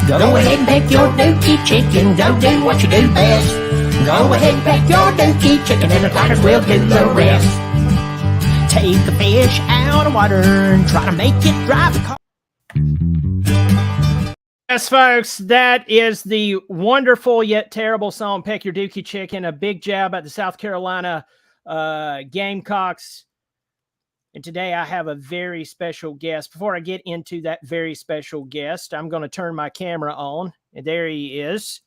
Go ahead and peck your dookie chicken. Go do what you do best. Go ahead and peck your dookie chicken, and the Tigers will do the rest. Take the fish out of water and try to make it drive the car. Yes, folks, that is the wonderful yet terrible song, Peck Your Dookie Chicken, a big jab at the South Carolina Gamecocks. And today I have a very special guest. Before I get into that very special guest, I'm going to turn my camera on. And there he is.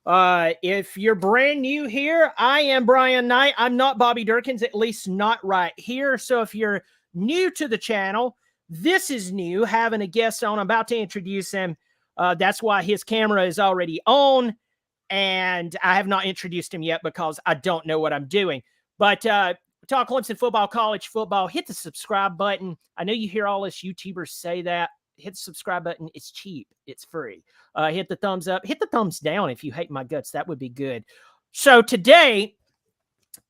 If you're brand new here, I am Brian Knight. I'm not Bobby Durkins, at least not right here. So if you're new to the channel, this is new, having a guest on. I'm about to introduce him. That's why his camera is already on, and I have not introduced him yet because I don't know what I'm doing. But talk Clemson football, college football. Hit the subscribe button. I know you hear all us YouTubers say that. Hit the subscribe button. It's cheap. It's free. Hit the thumbs up. Hit the thumbs down if you hate my guts. That would be good. So today,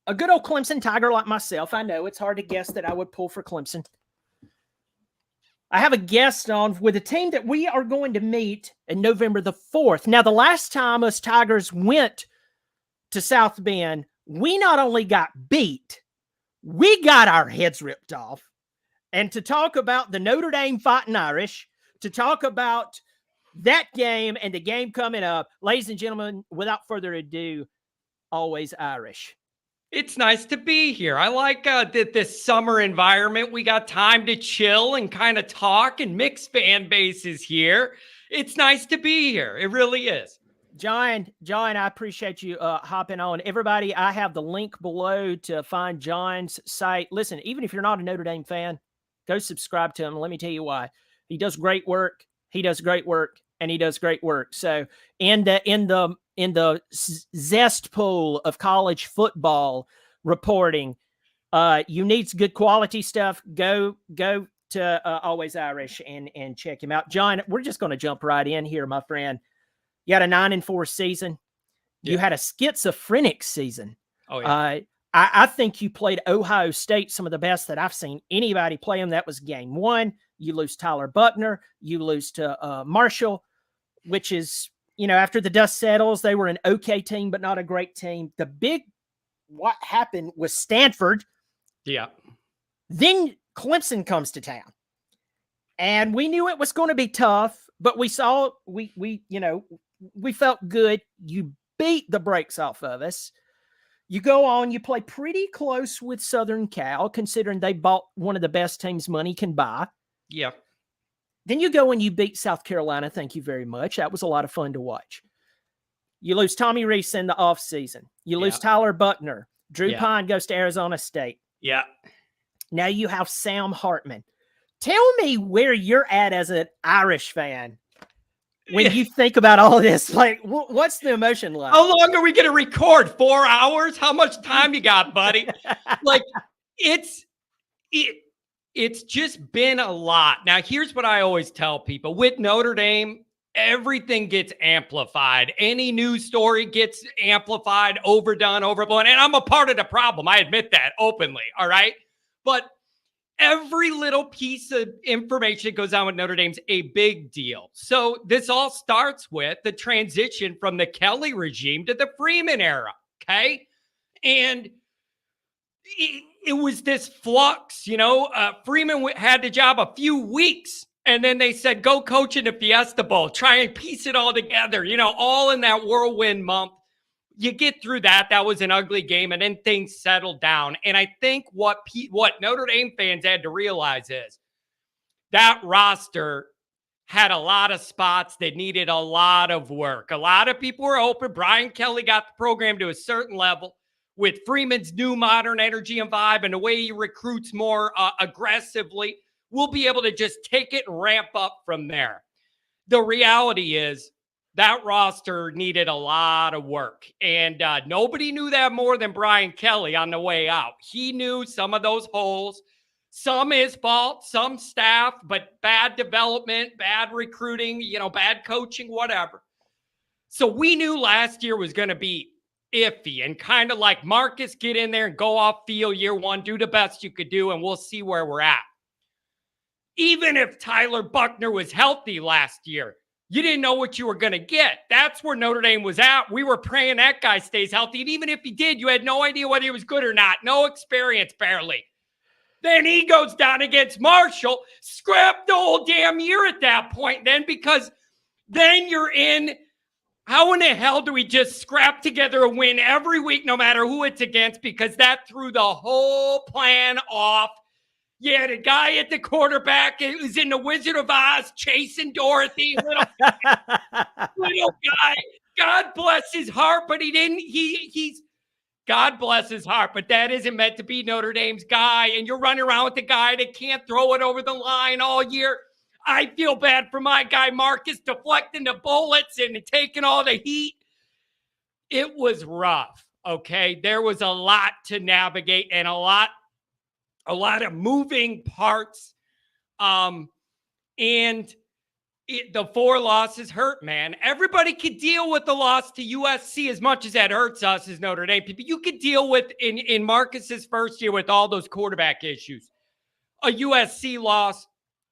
a good old Clemson Tiger like myself. I know it's hard to guess that I would pull for Clemson. I have a guest on with a team that we are going to meet in November the 4th. Now, the last time us Tigers went to South Bend, we not only got beat, we got our heads ripped off. And to talk about the Notre Dame Fighting Irish, to talk about that game and the game coming up, ladies and gentlemen, without further ado, always Irish. It's nice to be here. I like this summer environment. We got time to chill and kind of talk, and mixed fan bases here. It's nice to be here. It really is. John, I appreciate you hopping on. Everybody, I have the link below to find John's site. Listen, even if you're not a Notre Dame fan, go subscribe to him. Let me tell you why. He does great work. He does great work, and he does great work. So in the zest pool of college football reporting, you need good quality stuff. Go to Always Irish and check him out. John, we're just going to jump right in here, my friend. You had a 9-4 season. Yeah. You had a schizophrenic season. Oh yeah. I think you played Ohio State, some of the best that I've seen anybody play them. That was game one. You lose Tyler Buchner. You lose to Marshall, which is, after the dust settles, they were an okay team, but not a great team. What happened was Stanford. Yeah. Then Clemson comes to town. And we knew it was going to be tough, but we felt good. You beat the brakes off of us. You go on, you play pretty close with Southern Cal, considering they bought one of the best teams money can buy. Yeah. Then you go and you beat South Carolina. Thank you very much. That was a lot of fun to watch. You lose Tommy Rees in the offseason. You lose Tyler Buchner. Drew Pine goes to Arizona State. Yeah. Now you have Sam Hartman. Tell me where you're at as an Irish fan when you think about all of this. Like, what's the emotion like? How long are we going to record? 4 hours? How much time you got, buddy? Like, it's just been a lot. Now, here's what I always tell people. With Notre Dame, everything gets amplified. Any news story gets amplified, overdone, overblown. And I'm a part of the problem. I admit that openly, all right? But every little piece of information that goes on with Notre Dame's a big deal. So this all starts with the transition from the Kelly regime to the Freeman era, okay? And it was this flux, Freeman had the job a few weeks, and then they said, go coach in the Fiesta Bowl, try and piece it all together, all in that whirlwind month. You get through that. That was an ugly game, and then things settled down. And I think what Notre Dame fans had to realize is that roster had a lot of spots that needed a lot of work. A lot of people were open. Brian Kelly got the program to a certain level. With Freeman's new modern energy and vibe and the way he recruits more aggressively, we'll be able to just take it and ramp up from there. The reality is that roster needed a lot of work, and nobody knew that more than Brian Kelly on the way out. He knew some of those holes, some his fault, some staff, but bad development, bad recruiting, bad coaching, whatever. So we knew last year was going to be iffy and kind of like Marcus, get in there and go off field year one, do the best you could do, and we'll see where we're at. Even if Tyler Buchner was healthy last year, You didn't know what you were going to get. That's where Notre Dame was at. We were praying that guy stays healthy. And even if he did, you had no idea whether he was good or not. No experience, barely. Then he goes down against Marshall. Scrap the whole damn year at that point then, because then you're in. How in the hell do we just scrap together a win every week, no matter who it's against? Because that threw the whole plan off. You had a guy at the quarterback. It was in the Wizard of Oz chasing Dorothy, little guy. God bless his heart, but he didn't. He's God bless his heart, but that isn't meant to be Notre Dame's guy. And you're running around with the guy that can't throw it over the line all year. I feel bad for my guy Marcus deflecting the bullets and taking all the heat. It was rough. Okay, there was a lot to navigate and a lot of moving parts. The 4 losses hurt, man. Everybody could deal with the loss to USC as much as that hurts us as Notre Dame people. You could deal with in Marcus's first year with all those quarterback issues. A USC loss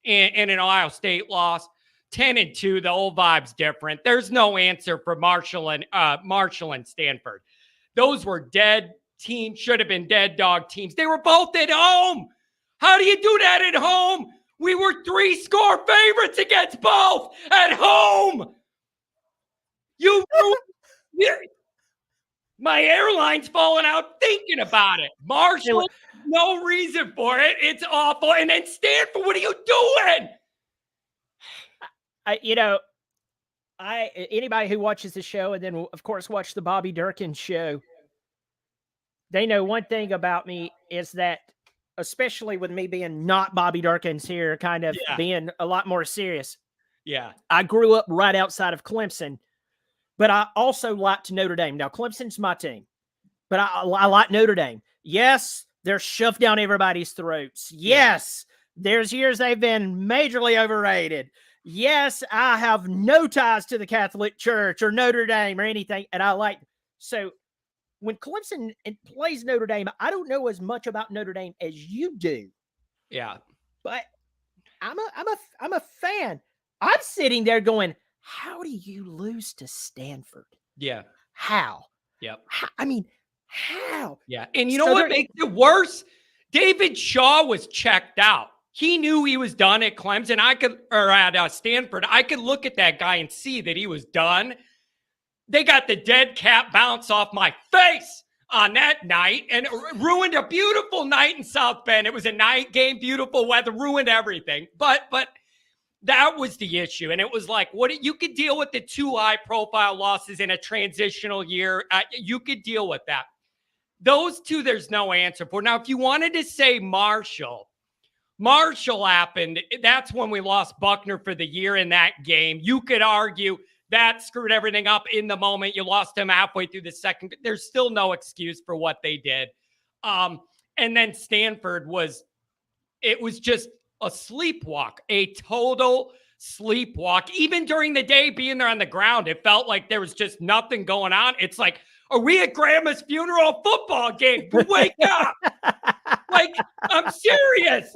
and an Ohio State loss. 10-2, the old vibe's different. There's no answer for Marshall and Stanford. Those were dead teams, should have been dead dog teams. They were both at home. How do you do that at home? We were 3-score favorites against both at home. My airline's falling out thinking about it. Marshall, no reason for it. It's awful. And then Stanford, what are you doing? Anybody who watches the show and then, of course, watch the Bobby Durkin show, they know one thing about me is that, especially with me being not Bobby Durkin's here, kind of being a lot more serious. Yeah. I grew up right outside of Clemson, but I also liked Notre Dame. Now, Clemson's my team, but I like Notre Dame. Yes, they're shoved down everybody's throats. Yes, there's years they've been majorly overrated. Yes, I have no ties to the Catholic Church or Notre Dame or anything, and I like so. When Clemson plays Notre Dame, I don't know as much about Notre Dame as you do. Yeah. But I'm a fan. I'm sitting there going, how do you lose to Stanford? Yeah. How? Yep. How? Yeah. And you know what makes it worse? David Shaw was checked out. He knew he was done at Clemson. At Stanford. I could look at that guy and see that he was done. They got the dead cat bounce off my face on that night and ruined a beautiful night in South Bend. It was a night game, beautiful weather, ruined everything. But that was the issue. And it was like, you could deal with the 2 high-profile losses in a transitional year. You could deal with that. Those 2, there's no answer for. Now, if you wanted to say Marshall happened. That's when we lost Buchner for the year in that game. You could argue that screwed everything up in the moment. You lost him halfway through the second. There's still no excuse for what they did. And then Stanford was just a sleepwalk, a total sleepwalk. Even during the day being there on the ground, it felt like there was just nothing going on. It's like, are we at Grandma's funeral football game? Wake up. Like, I'm serious.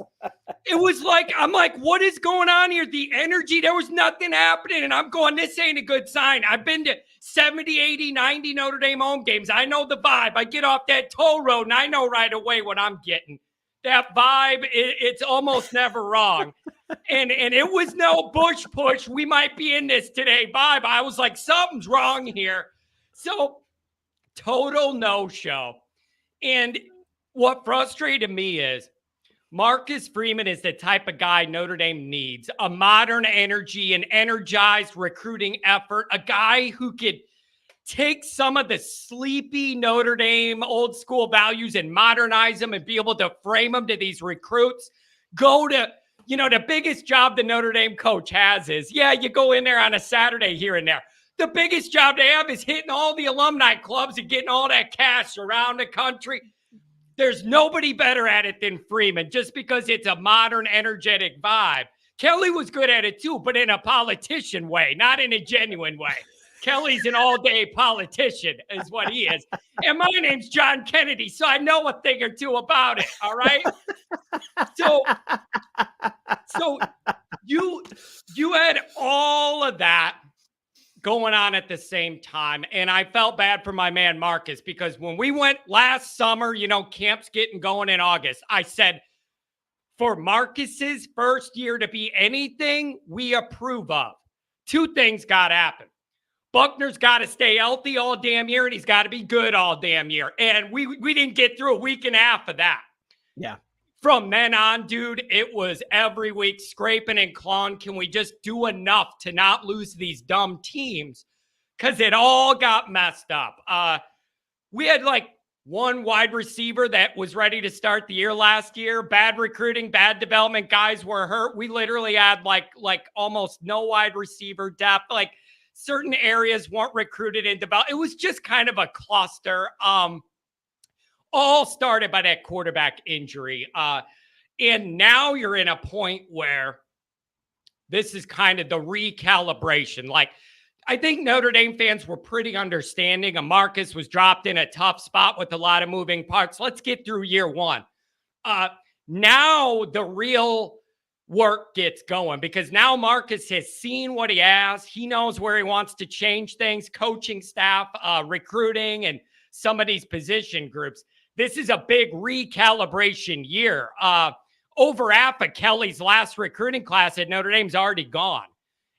It was like, I'm like, what is going on here? The energy, there was nothing happening. And I'm going, this ain't a good sign. I've been to 70, 80, 90 Notre Dame home games. I know the vibe. I get off that toll road and I know right away what I'm getting. That vibe, it's almost never wrong. And it was no Bush push. We might be in this today vibe. I was like, something's wrong here. So total no-show. And what frustrated me is Marcus Freeman is the type of guy Notre Dame needs. A modern energy, an energized recruiting effort, a guy who could take some of the sleepy Notre Dame old school values and modernize them and be able to frame them to these recruits. Go to, the biggest job the Notre Dame coach has is, you go in there on a Saturday here and there. The biggest job they have is hitting all the alumni clubs and getting all that cash around the country. There's nobody better at it than Freeman, just because it's a modern, energetic vibe. Kelly was good at it too, but in a politician way, not in a genuine way. Kelly's an all-day politician is what he is. And my name's John Kennedy, so I know a thing or two about it, all right? So you had all of that going on at the same time. And I felt bad for my man Marcus, because when we went last summer, camp's getting going in August, I said, for Marcus's first year to be anything we approve of, two things got to happen. Buchner's got to stay healthy all damn year, and he's got to be good all damn year. And we didn't get through a week and a half of that. Yeah. From then on, dude, it was every week scraping and clawing. Can we just do enough to not lose these dumb teams? Because it all got messed up. We had like one wide receiver that was ready to start the year last year. Bad recruiting, bad development. Guys were hurt. We literally had like almost no wide receiver depth. Like certain areas weren't recruited and developed. It was just kind of a cluster. All started by that quarterback injury. And now you're in a point where this is kind of the recalibration. Like, I think Notre Dame fans were pretty understanding. Marcus was dropped in a tough spot with a lot of moving parts. Let's get through year one. Now the real work gets going, because now Marcus has seen what he has. He knows where he wants to change things, coaching staff, recruiting, and some of these position groups. This is a big recalibration year. Over half of Kelly's last recruiting class at Notre Dame's already gone.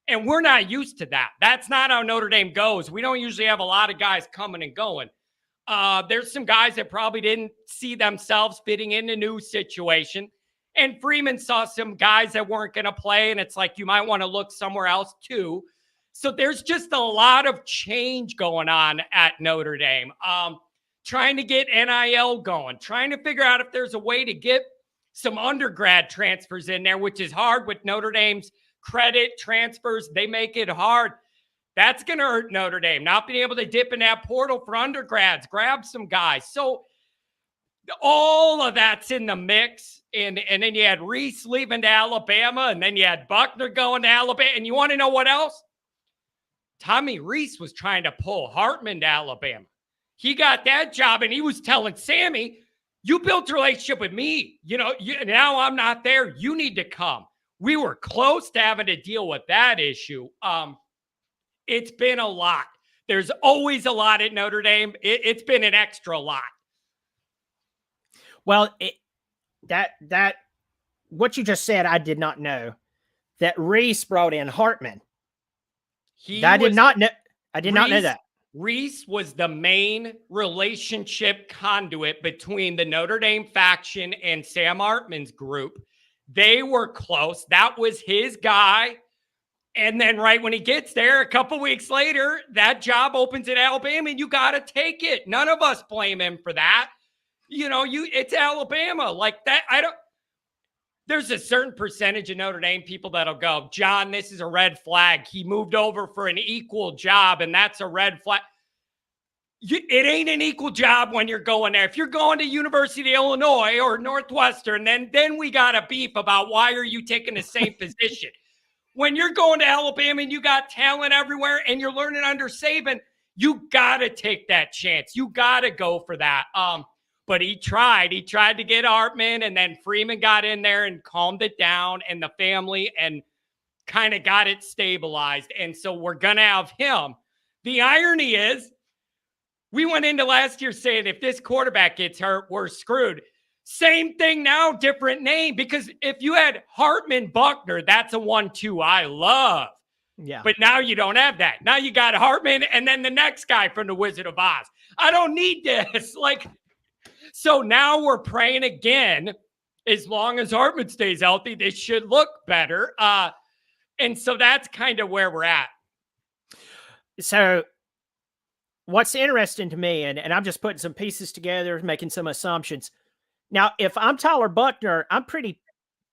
And we're not used to that. That's not how Notre Dame goes. We don't usually have a lot of guys coming and going. There's some guys that probably didn't see themselves fitting in a new situation. And Freeman saw some guys that weren't going to play. And it's like, you might want to look somewhere else too. So there's just a lot of change going on at Notre Dame. Trying to get NIL going, trying to figure out if there's a way to get some undergrad transfers in there, which is hard with Notre Dame's credit transfers. They make it hard. That's going to hurt Notre Dame, not being able to dip in that portal for undergrads, grab some guys. So all of that's in the mix. And then you had Rees leaving to Alabama, and then you had Buchner going to Alabama. And you want to know what else? Tommy Rees was trying to pull Hartman to Alabama. He got that job, and he was telling Sammy, you built a relationship with me. Now I'm not there. You need to come. We were close to having to deal with that issue. It's been a lot. There's always a lot at Notre Dame. It's been an extra lot. Well, that what you just said, I did not know that Rees brought in Hartman. I did not know that. Rees was the main relationship conduit between the Notre Dame faction and Sam Hartman's group. They were close. That was his guy. And then right when he gets there, a couple weeks later, that job opens at Alabama, and you got to take it. None of us blame him for that. It's Alabama. Like that, there's a certain percentage of Notre Dame people that'll go, John, this is a red flag. He moved over for an equal job, and that's a red flag. It ain't an equal job when you're going there. If you're going to University of Illinois or Northwestern, then we got a beef about why are you taking the same position. When you're going to Alabama and you got talent everywhere and you're learning under Saban, you got to take that chance. You got to go for that. But he tried to get Hartman, and then Freeman got in there and calmed it down, and the family, and kind of got it stabilized. And so we're going to have him. The irony is we went into last year saying if this quarterback gets hurt, we're screwed. Same thing now, different name, because if you had Hartman, Buchner, that's a 1-2 I love. Yeah. But now you don't have that. Now you got Hartman and then the next guy from the Wizard of Oz. I don't need this. So now we're praying again. As long as Hartman stays healthy, this should look better. And so that's kind of where we're at. So what's interesting to me, and I'm just putting some pieces together, making some assumptions. Now, if I'm Tyler Buchner,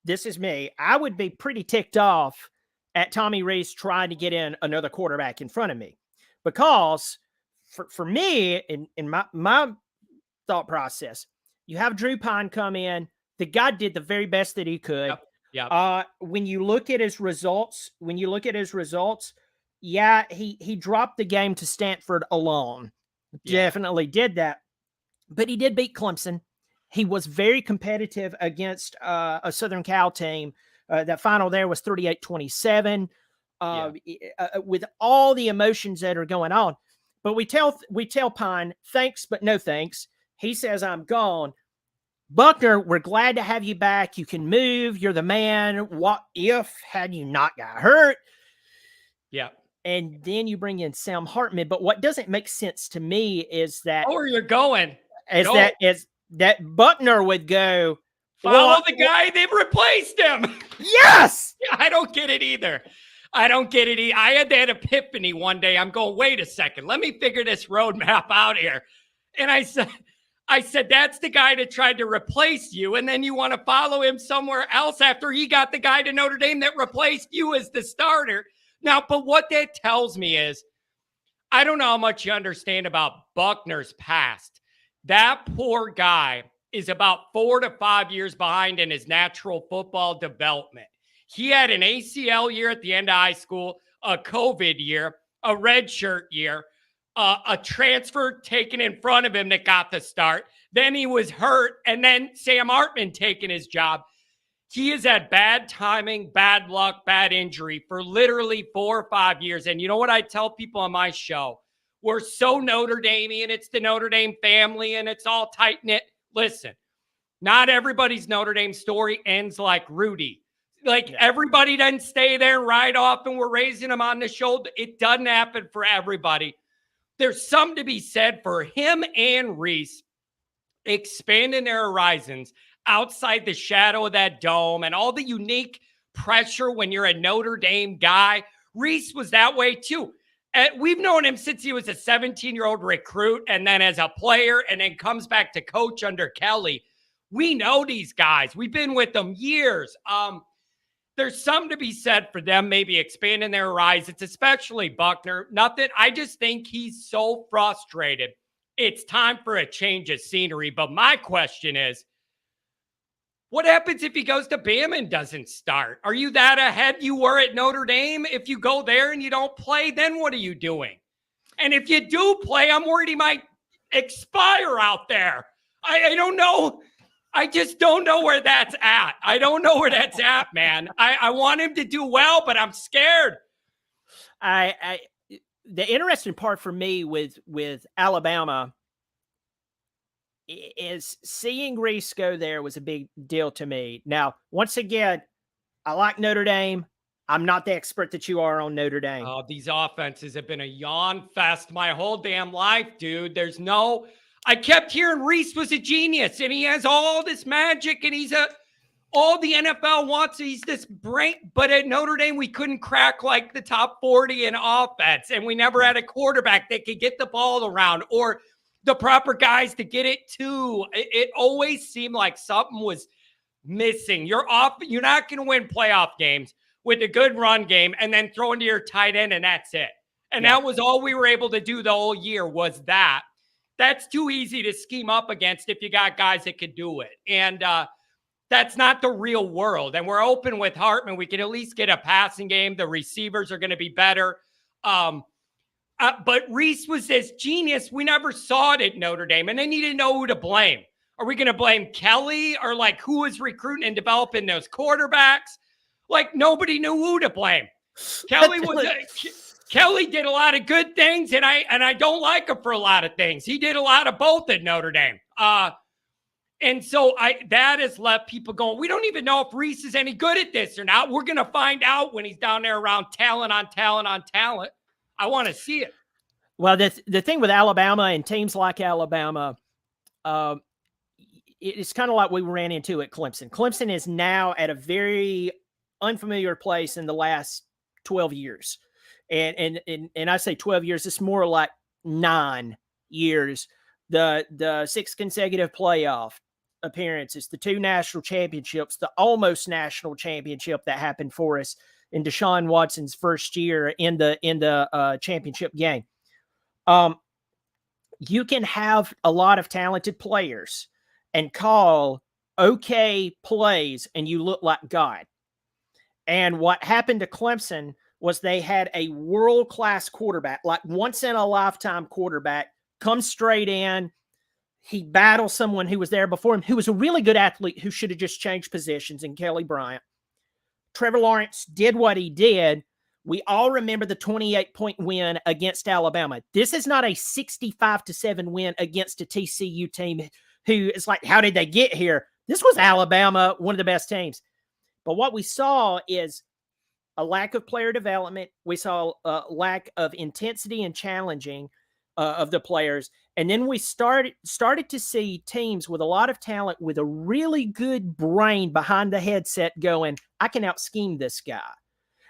this is me, I would be pretty ticked off at Tommy Rees trying to get in another quarterback in front of me. Because for me, in my thought process, you have Drew Pine come in. The guy did the very best that he could. Yep. When you look at his results, yeah, he dropped the game to Stanford alone. Yeah. Definitely did that. But he did beat Clemson. He was very competitive against a Southern Cal team That final there was 38-27 with all the emotions that are going on. But we tell Pine, thanks, but no thanks. He says, I'm gone. Buchner, we're glad to have you back. You can move. You're the man. What if had you not got hurt? Yeah. And then you bring in Sam Hartman. But what doesn't make sense to me is that where you're going is that Buchner would go follow the guy that replaced him. Yes. I don't get it either. I had that epiphany one day. I'm going, wait a second. Let me figure this roadmap out here. And I said, that's the guy that tried to replace you. And then you want to follow him somewhere else after he got the guy to Notre Dame that replaced you as the starter. Now, but what that tells me is, I don't know how much you understand about Buchner's past. That poor guy is about 4 to 5 years behind in his natural football development. He had an ACL year at the end of high school, a COVID year, a redshirt year, a transfer taken in front of him that got the start. Then he was hurt, and then Sam Hartman taking his job. He has had bad timing, bad luck, bad injury for literally 4 or 5 years. And you know what I tell people on my show? We're so Notre Dame-y, and it's the Notre Dame family, and it's all tight-knit. Listen, not everybody's Notre Dame story ends like Rudy. Everybody doesn't stay there and ride off and we're raising them on the shoulder. It doesn't happen for everybody. There's something to be said for him and Rees expanding their horizons outside the shadow of that dome and all the unique pressure when you're a Notre Dame guy. Rees was that way too. We've known him since he was a 17-year-old recruit and then as a player and then comes back to coach under Kelly. We know these guys. We've been with them years. There's something to be said for them maybe expanding their horizons, especially Buchner. I just think he's so frustrated. It's time for a change of scenery. But my question is, what happens if he goes to Bama and doesn't start? Are you that ahead you were at Notre Dame? If you go there and you don't play, then what are you doing? And if you do play, I'm worried he might expire out there. I don't know. I just don't know where that's at. I don't know where that's at, man. I want him to do well, but I'm scared. The interesting part for me with Alabama is seeing Rees go there was a big deal to me. Now, once again, I like Notre Dame. I'm not the expert that you are on Notre Dame. Oh, these offenses have been a yawn fest my whole damn life, dude. I kept hearing Rees was a genius and he has all this magic and all the NFL wants. He's this brain, but at Notre Dame, we couldn't crack like the top 40 in offense. And we never had a quarterback that could get the ball around or the proper guys to get it to. It always seemed like something was missing. You're not going to win playoff games with a good run game and then throw into your tight end and that's it. And that was all we were able to do the whole year was that. That's too easy to scheme up against if you got guys that could do it. And that's not the real world. And we're open with Hartman. We can at least get a passing game. The receivers are going to be better. But Rees was this genius. We never saw it at Notre Dame. And then you didn't know who to blame. Are we going to blame Kelly or who was recruiting and developing those quarterbacks? Nobody knew who to blame. Kelly did a lot of good things, and I don't like him for a lot of things. He did a lot of both at Notre Dame. And so that has left people going, we don't even know if Rees is any good at this or not. We're going to find out when he's down there around talent on talent on talent. I want to see it. Well, the thing with Alabama and teams like Alabama, it's kind of like we ran into at Clemson. Clemson is now at a very unfamiliar place in the last 12 years. And I say 12 years, it's more like 9 years. The 6 consecutive playoff appearances, the 2 national championships, the almost national championship that happened for us in Deshaun Watson's first year in the championship game. You can have a lot of talented players and call okay plays, and you look like God. And what happened to Clemson was they had a world-class quarterback, like once-in-a-lifetime quarterback, come straight in. He battled someone who was there before him, who was a really good athlete who should have just changed positions in Kelly Bryant. Trevor Lawrence did what he did, we all remember the 28-point win against Alabama. This is not a 65-7 win against a TCU team who is like, how did they get here? This was Alabama, one of the best teams. But what we saw is a lack of player development. We saw a lack of intensity and challenging of the players. And then we started to see teams with a lot of talent, with a really good brain behind the headset going, I can out-scheme this guy.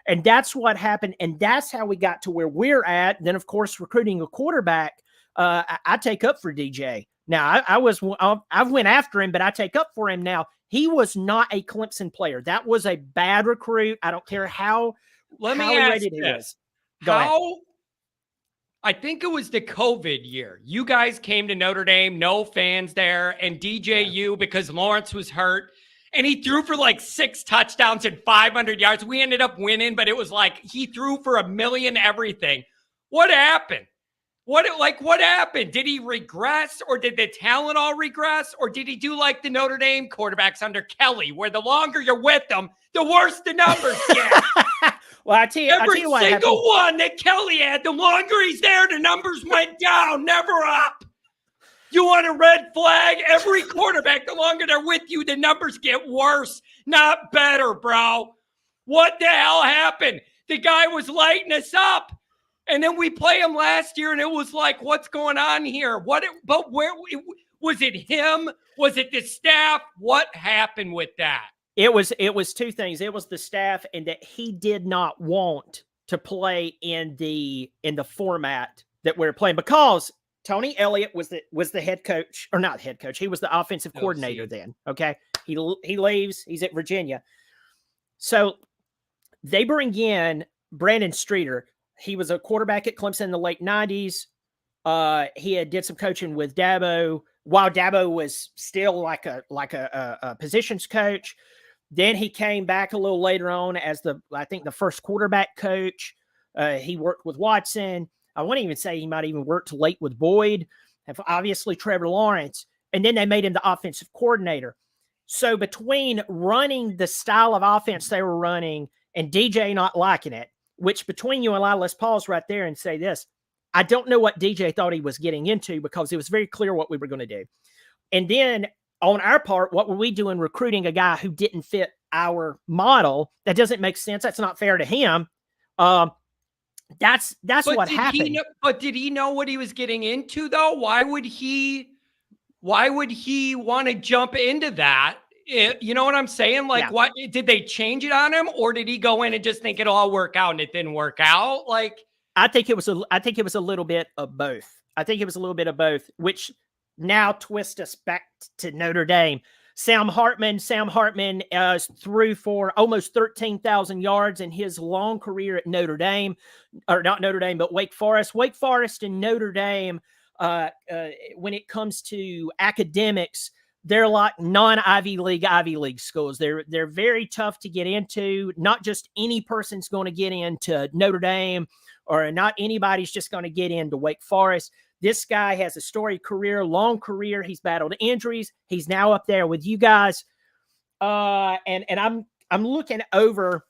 And that's what happened. And that's how we got to where we're at. Then, of course, recruiting a quarterback, I take up for DJ. Now, I went after him, but I take up for him now. He was not a Clemson player. That was a bad recruit. I don't care how rated he was. I think it was the COVID year. You guys came to Notre Dame, no fans there, and DJU because Lawrence was hurt. And he threw for like 6 touchdowns and 500 yards. We ended up winning, but it was like he threw for $1 million everything. What happened? What happened? Did he regress, or did the talent all regress, or did he do like the Notre Dame quarterbacks under Kelly, where the longer you're with them, the worse the numbers get? Well, I tell you what happened. Single one that Kelly had, the longer he's there, the numbers went down, never up. You want a red flag? Every quarterback, the longer they're with you, the numbers get worse, not better, bro. What the hell happened? The guy was lighting us up. And then we play him last year, and it was like, what's going on here? But where was it him? Was it the staff? What happened with that? It was 2 things. It was the staff, and that he did not want to play in the format that we're playing, because Tony Elliott was the head coach, or not head coach. He was the offensive coordinator then. Okay. He leaves. He's at Virginia. So they bring in Brandon Streeter. He was a quarterback at Clemson in the late 90s. He had did some coaching with Dabo while Dabo was still like a positions coach. Then he came back a little later on as the first quarterback coach. He worked with Watson. I wouldn't even say he might even worked late with Boyd, and obviously Trevor Lawrence. And then they made him the offensive coordinator. So between running the style of offense they were running and DJ not liking it, which between you and I, let's pause right there and say this. I don't know what DJ thought he was getting into, because it was very clear what we were going to do. And then on our part, what were we doing recruiting a guy who didn't fit our model? That doesn't make sense. That's not fair to him. That's what happened. But did he know what he was getting into, though? Why would he want to jump into that? You know what I'm saying? Like, What did they change it on him, or did he go in and just think it'll all work out and it didn't work out? Like, I think it was a little bit of both. I think it was a little bit of both, which now twists us back to Notre Dame. Sam Hartman threw for almost 13,000 yards in his long career at Notre Dame, or not Notre Dame, but Wake Forest. Wake Forest and Notre Dame, when it comes to academics, they're like non-Ivy League schools. They're very tough to get into. Not just any person's going to get into Notre Dame, or not anybody's just going to get into Wake Forest. This guy has a storied career, long career. He's battled injuries. He's now up there with you guys. And I'm looking over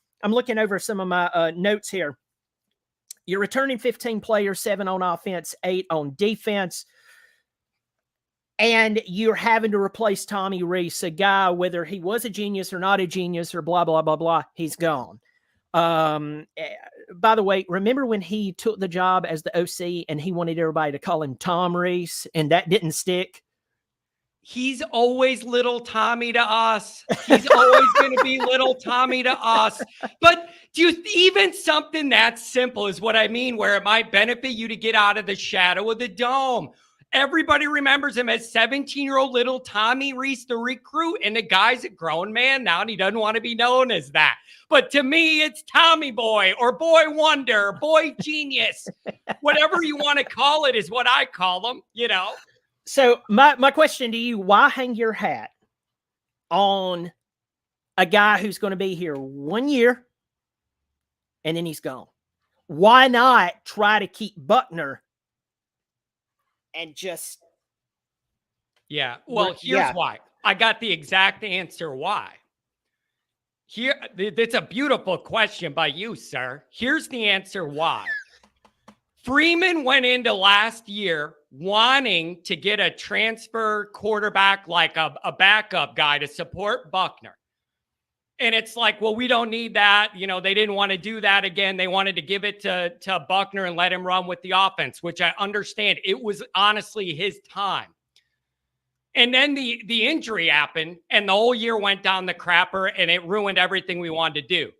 some of my notes here. You're returning 15 players, 7 on offense, 8 on defense. And you're having to replace Tommy Rees, a guy, whether he was a genius or not a genius or blah, blah, blah, blah, he's gone. By the way, remember when he took the job as the OC and he wanted everybody to call him Tom Rees, and that didn't stick? He's always little Tommy to us. He's always going to be little Tommy to us. But even something that simple is what I mean, where it might benefit you to get out of the shadow of the dome. Everybody remembers him as 17-year-old little Tommy Rees, the recruit, and the guy's a grown man now, and he doesn't want to be known as that. But to me, it's Tommy Boy or Boy Wonder, Boy Genius. Whatever you want to call it is what I call him, you know. So my question to you, why hang your hat on a guy who's going to be here 1 year and then he's gone? Why not try to keep Buchner and just... Yeah, well, here's why. I got the exact answer why. Here, it's a beautiful question by you, sir. Here's the answer why. Freeman went into last year wanting to get a transfer quarterback, like a backup guy to support Buchner. And it's like, well, we don't need that. You know, they didn't want to do that again. They wanted to give it to Buchner and let him run with the offense, which I understand. It was honestly his time. And then the injury happened, and the whole year went down the crapper, and it ruined everything we wanted to do.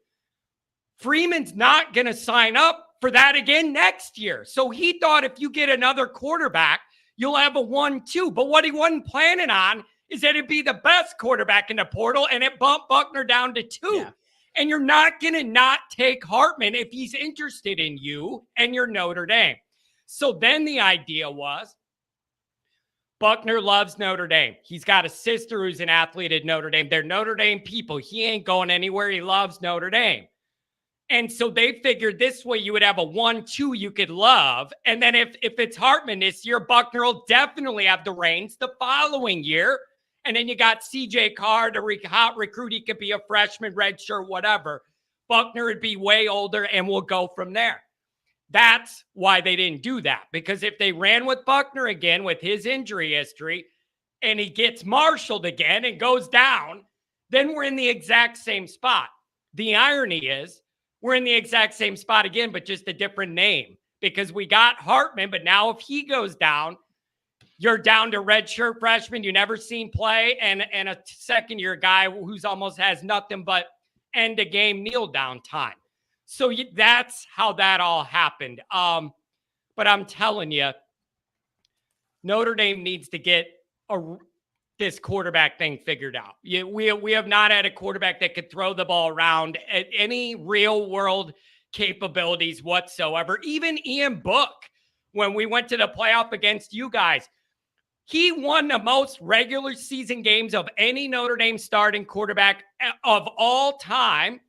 Freeman's not going to sign up for that again next year. So he thought if you get another quarterback, you'll have a 1-2. But what he wasn't planning on is that it'd be the best quarterback in the portal, and it bumped Buchner down to 2. Yeah. And you're not going to not take Hartman if he's interested in you and you're Notre Dame. So then the idea was, Buchner loves Notre Dame. He's got a sister who's an athlete at Notre Dame. They're Notre Dame people. He ain't going anywhere. He loves Notre Dame. And so they figured this way you would have a 1-2 you could love. And then if it's Hartman this year, Buchner will definitely have the reins the following year. And then you got CJ Carr, the hot recruit. He could be a freshman, redshirt, whatever. Buchner would be way older, and we'll go from there. That's why they didn't do that. Because if they ran with Buchner again with his injury history, and he gets marshaled again and goes down, then we're in the exact same spot. The irony is, we're in the exact same spot again, but just a different name. Because we got Hartman, but now if he goes down, you're down to redshirt freshman you never seen play, and a second-year guy who's almost has nothing but end-of-game kneel-down time. So that's how that all happened. But I'm telling you, Notre Dame needs to get this quarterback thing figured out. We have not had a quarterback that could throw the ball around at any real-world capabilities whatsoever. Even Ian Book, when we went to the playoff against you guys, he won the most regular season games of any Notre Dame starting quarterback of all time.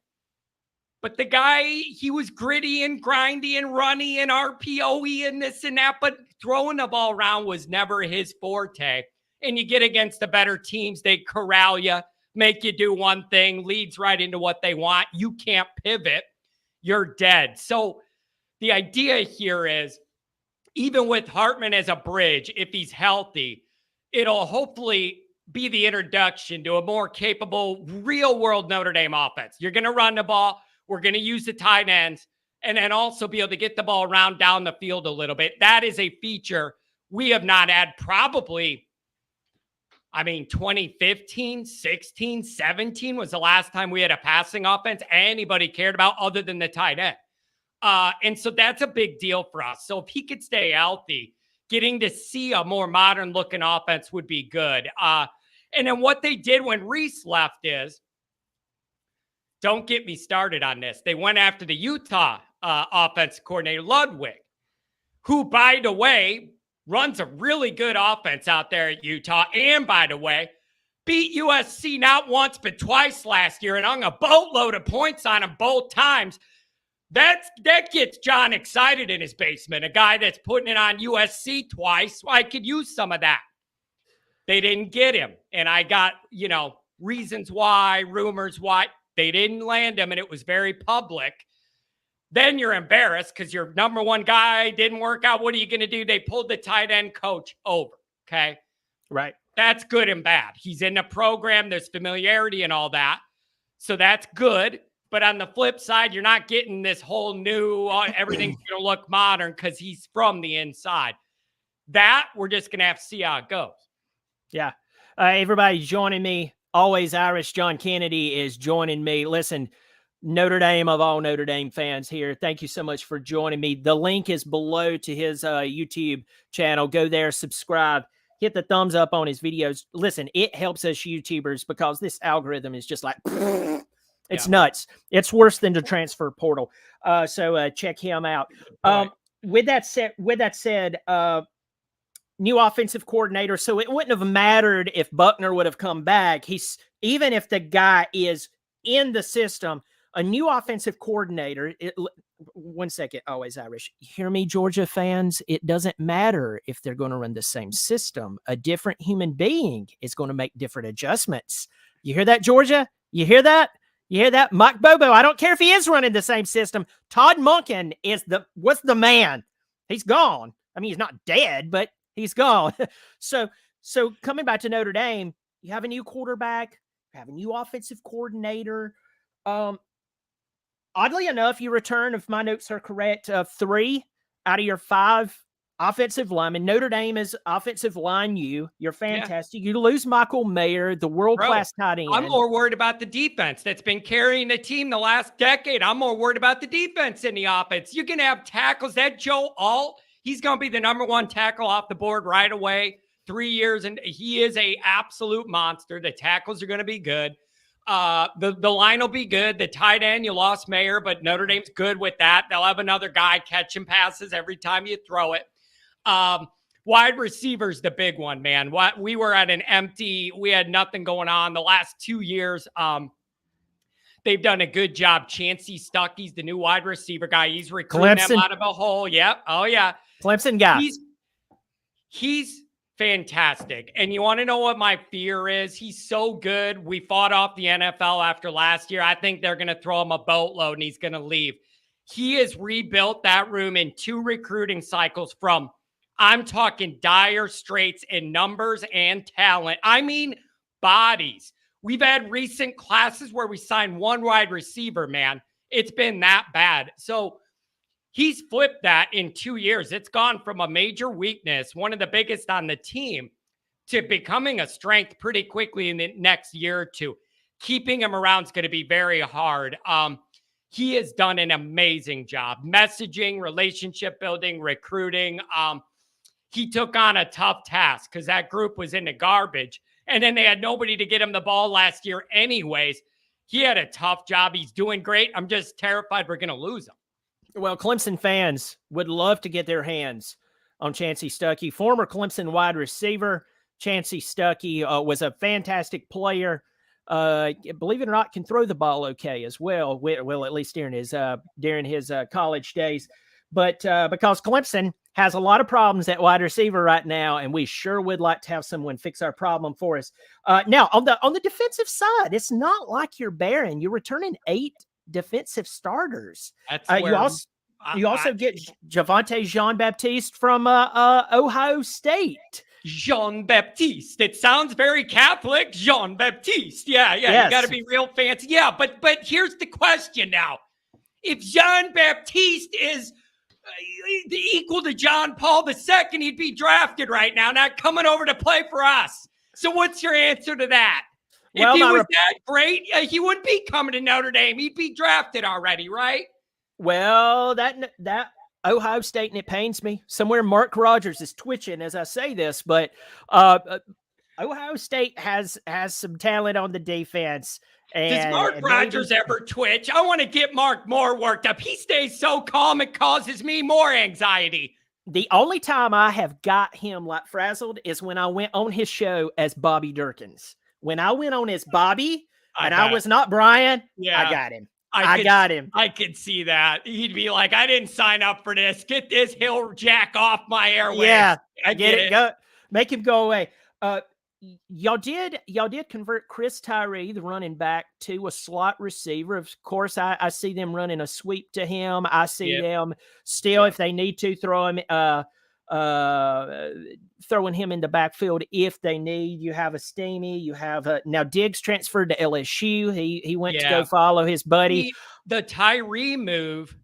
But the guy, he was gritty and grindy and runny and RPO-y and this and that, but throwing the ball around was never his forte. And you get against the better teams, they corral you, make you do one thing, leads right into what they want. You can't pivot. You're dead. So the idea here is, even with Hartman as a bridge, if he's healthy, it'll hopefully be the introduction to a more capable, real-world Notre Dame offense. You're going to run the ball. We're going to use the tight ends, and then also be able to get the ball around down the field a little bit. That is a feature we have not had probably, 2015, 16, 17 was the last time we had a passing offense anybody cared about other than the tight end. And so that's a big deal for us. So if he could stay healthy, getting to see a more modern looking offense would be good. And then what they did when Rees left is, don't get me started on this. They went after the Utah offensive coordinator, Ludwig, who, by the way, runs a really good offense out there at Utah. And, by the way, beat USC not once but twice last year and hung a boatload of points on them both times. That gets John excited in his basement. A guy that's putting it on USC twice. I could use some of that. They didn't get him. And I got, reasons why, rumors why. They didn't land him, and it was very public. Then you're embarrassed because your number one guy didn't work out. What are you going to do? They pulled the tight end coach over, okay? Right. That's good and bad. He's in the program. There's familiarity and all that. So that's good. But on the flip side, you're not getting this whole new, everything's going to look modern because he's from the inside. That, we're just going to have to see how it goes. Yeah. Everybody joining me. Always Irish John Kennedy is joining me. Listen, Notre Dame of all Notre Dame fans here, thank you so much for joining me. The link is below to his YouTube channel. Go there, subscribe, hit the thumbs up on his videos. Listen, it helps us YouTubers because this algorithm is just like, it's nuts. It's worse than the transfer portal. So check him out. With that said, new offensive coordinator. So it wouldn't have mattered if Buchner would have come back. Even if the guy is in the system, a new offensive coordinator. One second, always Irish. Hear me, Georgia fans. It doesn't matter if they're going to run the same system. A different human being is going to make different adjustments. You hear that, Georgia? You hear that? You hear that? Mike Bobo. I don't care if he is running the same system. Todd Monken was the man. He's gone. I mean, he's not dead, but he's gone. So coming back to Notre Dame, you have a new quarterback, you have a new offensive coordinator. Oddly enough, you return, if my notes are correct, 3 out of your 5 offensive linemen. Notre Dame is offensive line. You're fantastic. Yeah. You lose Michael Mayer, the world-class tight end. I'm more worried about the defense that's been carrying the team the last decade. I'm more worried about the defense in the offense. You can have tackles. That Joe Alt, he's going to be the number 1 tackle off the board right away. 3 years, and he is a absolute monster. The tackles are going to be good. The line will be good. The tight end, you lost Mayer, but Notre Dame's good with that. They'll have another guy catching passes every time you throw it. Wide receiver's the big one, man. We were at an empty, we had nothing going on the last 2 years. They've done a good job. Chancey Stuckey's the new wide receiver guy. He's recruiting them out of a hole. Yep. Oh yeah. Clemson guy. He's fantastic. And you want to know what my fear is? He's so good. We fought off the NFL after last year. I think they're going to throw him a boatload and he's going to leave. He has rebuilt that room in 2 recruiting cycles from, I'm talking dire straits in numbers and talent. I mean, bodies. We've had recent classes where we signed 1 wide receiver, man. It's been that bad. So he's flipped that in 2 years. It's gone from a major weakness, one of the biggest on the team, to becoming a strength pretty quickly in the next year or 2. Keeping him around is going to be very hard. He has done an amazing job. Messaging, relationship building, recruiting. He took on a tough task because that group was in the garbage. And then they had nobody to get him the ball last year anyways. He had a tough job. He's doing great. I'm just terrified we're going to lose him. Well, Clemson fans would love to get their hands on Chancey Stuckey, former Clemson wide receiver. Chancey Stuckey was a fantastic player. Believe it or not, can throw the ball okay as well. Well, at least during his college days. But because Clemson has a lot of problems at wide receiver right now, and we sure would like to have someone fix our problem for us. Now, on the defensive side, it's not like you're barren. You're returning 8 defensive starters. That's you also get Javontae Jean-Baptiste from Ohio State. Jean-Baptiste. It sounds very Catholic. Jean-Baptiste. Yeah. Yes. You got to be real fancy. Yeah, but here's the question now. If Jean-Baptiste is equal to John Paul II, he'd be drafted right now, not coming over to play for us. So what's your answer to that? Well, if he was that great, he wouldn't be coming to Notre Dame. He'd be drafted already, right? Well, that Ohio State, and it pains me. Somewhere Mark Rogers is twitching as I say this, but Ohio State has some talent on the defense. Does Mark Rogers ever twitch? I want to get Mark more worked up. He stays so calm, it causes me more anxiety. The only time I have got him like frazzled is when I went on his show as Bobby Durkins. When I went on as Bobby, I was not Brian, I got him. I got him. I could see that. He'd be like, I didn't sign up for this. Get this hill jack off my airways. Yeah, I get it. Go, make him go away. Y'all did convert Chris Tyree, the running back, to a slot receiver. Of course, I see them running a sweep to him. I see them still, if they need to, throwing him in the backfield if they need. You have a Steamy. You have now Diggs transferred to LSU. He went to go follow his buddy. The Tyree move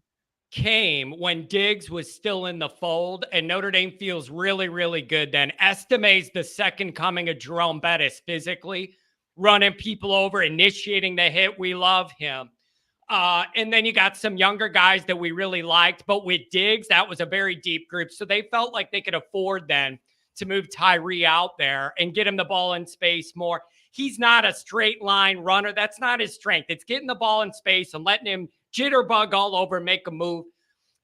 came when Diggs was still in the fold, and Notre Dame feels really, really good then. Estime's the second coming of Jerome Bettis physically, running people over, initiating the hit. We love him. And then you got some younger guys that we really liked, but with Diggs, that was a very deep group. So they felt like they could afford then to move Tyree out there and get him the ball in space more. He's not a straight line runner. That's not his strength. It's getting the ball in space and letting him jitterbug all over and make a move.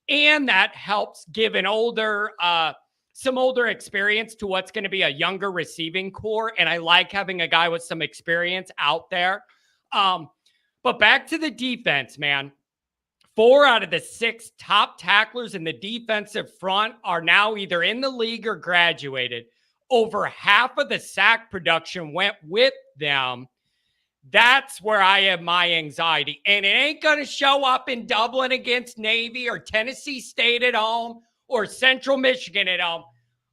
And that helps give an older, some older experience to what's going to be a younger receiving core. And I like having a guy with some experience out there. But back to the defense, man. 4 out of the 6 top tacklers in the defensive front are now either in the league or graduated. Over half of the sack production went with them. That's where I have my anxiety. And it ain't going to show up in Dublin against Navy or Tennessee State at home or Central Michigan at home.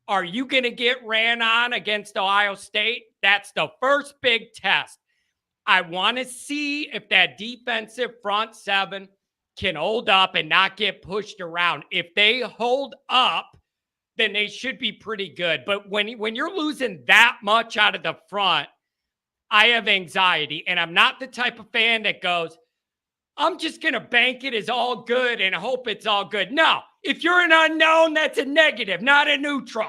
Are you going to get ran on against Ohio State? That's the first big test. I want to see if that defensive front seven can hold up and not get pushed around. If they hold up, then they should be pretty good. But when you're losing that much out of the front, I have anxiety. And I'm not the type of fan that goes, I'm just going to bank it as all good and hope it's all good. No, if you're an unknown, that's a negative, not a neutral.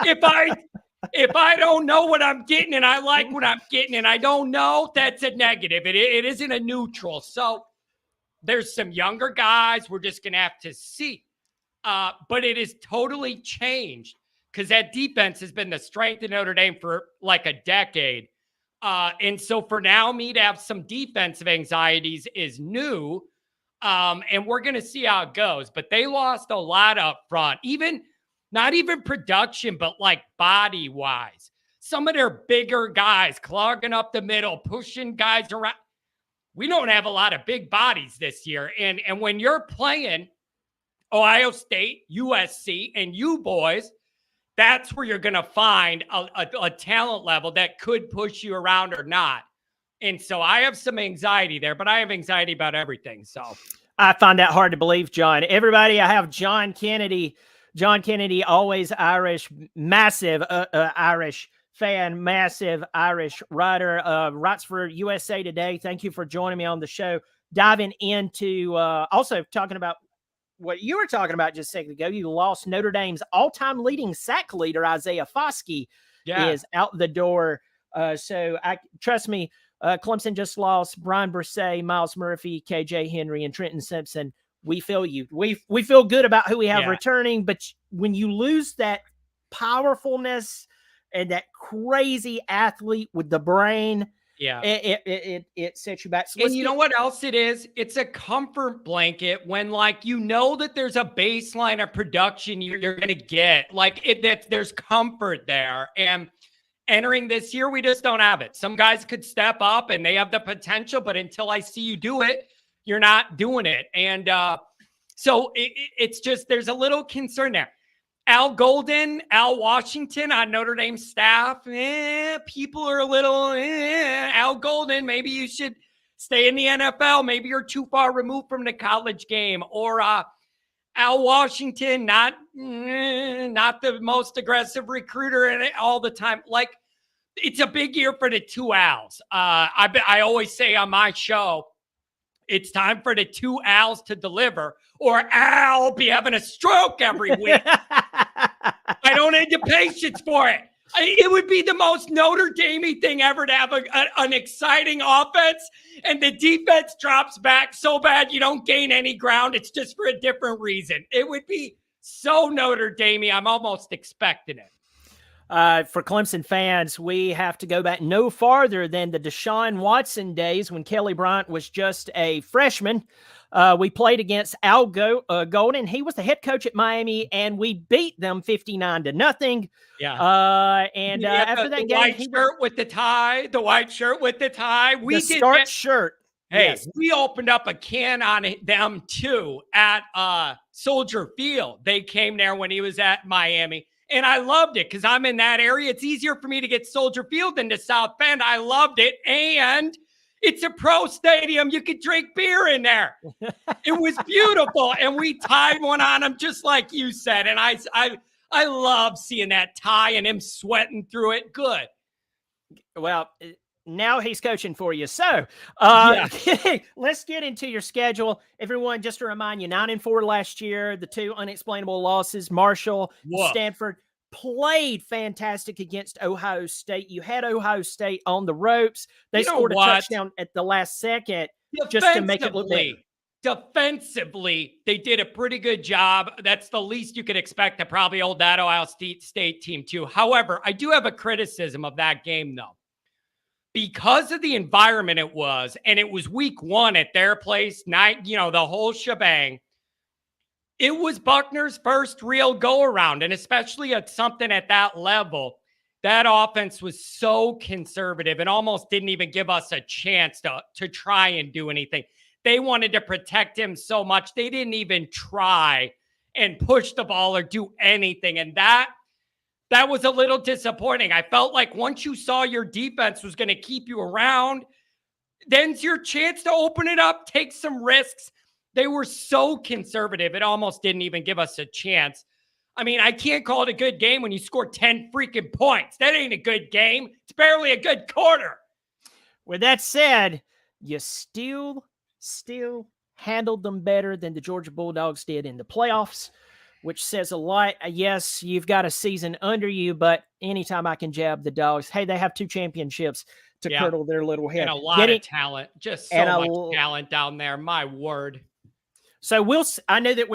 If I don't know what I'm getting and I like what I'm getting and I don't know, that's a negative. It isn't a neutral. So there's some younger guys. We're just going to have to see. But it is totally changed because that defense has been the strength of Notre Dame for like a decade. And so for now, me to have some defensive anxieties is new. And we're going to see how it goes. But they lost a lot up front, not even production, but like body wise. Some of their bigger guys clogging up the middle, pushing guys around. We don't have a lot of big bodies this year. And when you're playing Ohio State, USC, and you boys, that's where you're going to find a talent level that could push you around or not. And so I have some anxiety there, but I have anxiety about everything. So I find that hard to believe, John. Everybody, I have John Kennedy. John Kennedy, always Irish, massive Irish fan, massive Irish writer, writes for USA Today. Thank you for joining me on the show. Diving into also talking about what you were talking about just a second ago. You lost Notre Dame's all-time leading sack leader, Isaiah Foskey, is out the door. So trust me, Clemson just lost Brian Bresee, Miles Murphy, KJ Henry, and Trenton Simpson. We feel you. We feel good about who we have returning, but when you lose that powerfulness and that crazy athlete with the brain, it sets you back. So and you know what else it is? It's a comfort blanket when, like, you know that there's a baseline of production you're going to get. Like, that there's comfort there. And entering this year, we just don't have it. Some guys could step up and they have the potential, but until I see you do it, you're not doing it. And so it's just, there's a little concern there. Al Washington on Notre Dame staff. People are a little, Al Golden, maybe you should stay in the NFL. Maybe you're too far removed from the college game. Or Al Washington, not the most aggressive recruiter in it all the time. Like, it's a big year for the two Als. I always say on my show, it's time for the two Als to deliver, or Al be having a stroke every week. I don't have the patience for it. It would be the most Notre Dame thing ever to have an exciting offense, and the defense drops back so bad you don't gain any ground. It's just for a different reason. It would be so Notre Dame. I'm almost expecting it. For Clemson fans, we have to go back no farther than the Deshaun Watson days when Kelly Bryant was just a freshman. We played against Al Golden. He was the head coach at Miami, and we beat them 59-0. Yeah. After that game, white shirt with the tie. We did start shirt. Hey, yes. We opened up a can on them too at Soldier Field. They came there when he was at Miami. And I loved it because I'm in that area. It's easier for me to get Soldier Field than to South Bend. I loved it. And it's a pro stadium. You could drink beer in there. It was beautiful. And we tied one on him, just like you said. And I love seeing that tie and him sweating through it. Good. Well, now he's coaching for you. So let's get into your schedule. Everyone, just to remind you, 9-4 last year, the two unexplainable losses. Marshall, Stanford played fantastic against Ohio State. You had Ohio State on the ropes. They scored a touchdown at the last second just to make it look better. Defensively, they did a pretty good job. That's the least you could expect to probably hold that Ohio State team too. However, I do have a criticism of that game, though. Because of the environment it was, and it was week one at their place, the whole shebang, it was Buchner's first real go-around, and especially at something at that level. That offense was so conservative and almost didn't even give us a chance to try and do anything. They wanted to protect him so much. They didn't even try and push the ball or do anything. And that was a little disappointing. I felt like once you saw your defense was going to keep you around, then's your chance to open it up, take some risks. They were so conservative. It almost didn't even give us a chance. I mean, I can't call it a good game when you score 10 freaking points. That ain't a good game. It's barely a good quarter. With that said, you still handled them better than the Georgia Bulldogs did in the playoffs, which says a lot. Yes, you've got a season under you, but anytime I can jab the Dogs, hey, they have 2 championships to curdle their little head. And a lot of talent. Just so much talent down there. My word. So I know that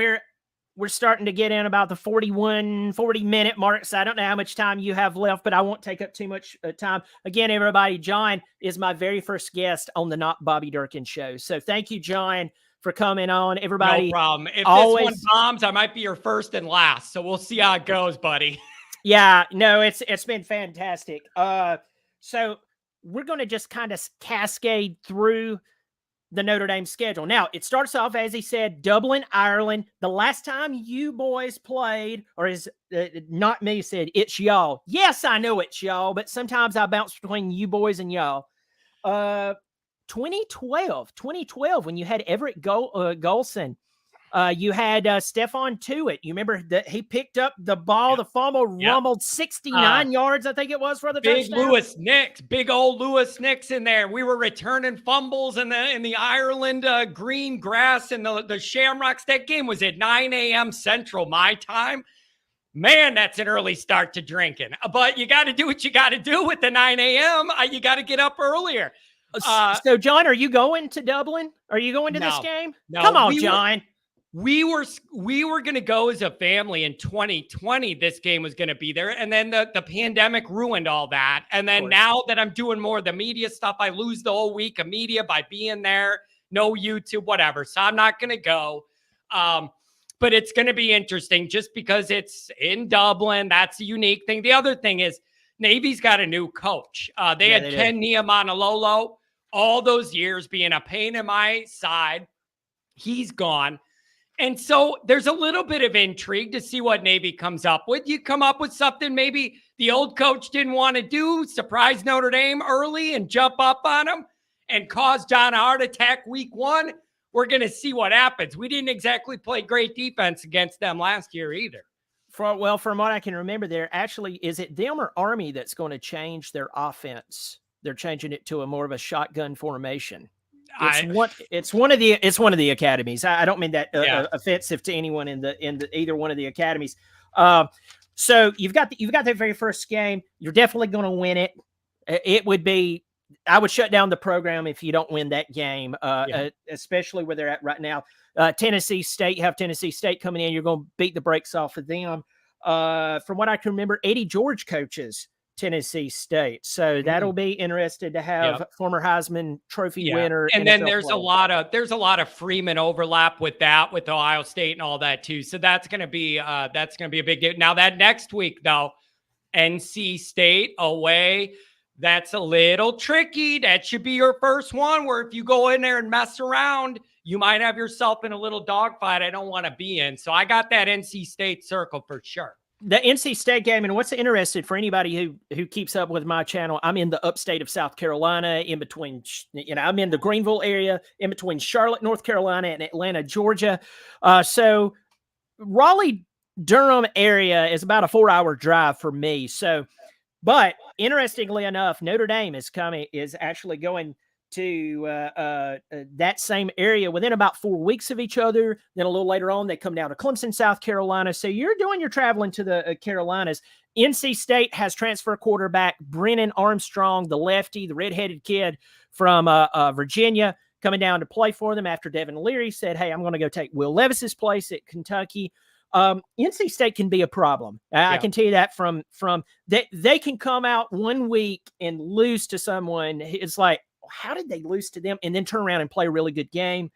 we're starting to get in about the 40-minute mark. So I don't know how much time you have left, but I won't take up too much time. Again, everybody, John is my very first guest on the Not Bobby Durkin show. So thank you, John, for coming on. Everybody, no problem. If this one bombs, I might be your first and last. So we'll see how it goes, buddy. Yeah, no, it's been fantastic. So we're going to just kind of cascade through the Notre Dame schedule. Now, it starts off, as he said, Dublin, Ireland. The last time you boys played, or is not me said, it's y'all. Yes, I know it's y'all, but sometimes I bounce between you boys and y'all. 2012, when you had Everett Golson. You had Stephon Tuitt. You remember that he picked up the ball, the fumble, rumbled 69 yards, I think it was, for the touchdown. Big old Lewis Nix in there. We were returning fumbles in the Ireland green grass and the Shamrocks. That game was at 9 a.m. Central, my time. Man, that's an early start to drinking. But you got to do what you got to do with the 9 a.m. You got to get up earlier. So, John, are you going to Dublin? Are you going to this game? No, come on, John. We were going to go as a family in 2020. This game was going to be there. And then the pandemic ruined all that. And then now that I'm doing more of the media stuff, I lose the whole week of media by being there. No YouTube, whatever. So I'm not going to go. But it's going to be interesting just because it's in Dublin. That's a unique thing. The other thing is Navy's got a new coach. They had Ken Niumatalolo all those years being a pain in my side. He's gone. And so there's a little bit of intrigue to see what Navy comes up with. You come up with something maybe the old coach didn't want to do, surprise Notre Dame early and jump up on them and cause John a heart attack week 1. We're going to see what happens. We didn't exactly play great defense against them last year either. From what I can remember there, actually, is it them or Army that's going to change their offense? They're changing it to a more of a shotgun formation. It's one of the academies. I don't mean that offensive to anyone in the either one of the academies. So you've got that very first game. You're definitely going to win it. I would shut down the program if you don't win that game, especially where they're at right now. Tennessee State, you have Tennessee State coming in. You're going to beat the brakes off of them. From what I can remember, Eddie George coaches Tennessee State. So that'll be interesting to have former Heisman Trophy winner. And then there's a lot of Freeman overlap with Ohio State and all that too. So that's going to be a big deal. Now that next week though, NC State away, that's a little tricky. That should be your first one where if you go in there and mess around, you might have yourself in a little dogfight I don't want to be in. So I got that NC State circle for sure. The NC State game, and what's interesting for anybody who keeps up with my channel, I'm in the upstate of South Carolina, in between, I'm in the Greenville area, in between Charlotte, North Carolina, and Atlanta, Georgia. So Raleigh-Durham area is about a 4-hour drive for me. So, but interestingly enough, Notre Dame is actually going to that same area within about 4 weeks of each other. Then a little later on, they come down to Clemson, South Carolina. So you're doing your traveling to the Carolinas. NC State has transfer quarterback Brennan Armstrong, the lefty, the redheaded kid from Virginia, coming down to play for them after Devin Leary said, hey, I'm going to go take Will Levis's place at Kentucky. NC State can be a problem. I can tell you that from they can come out 1 week and lose to someone. It's like, how did they lose to them and then turn around and play a really good game?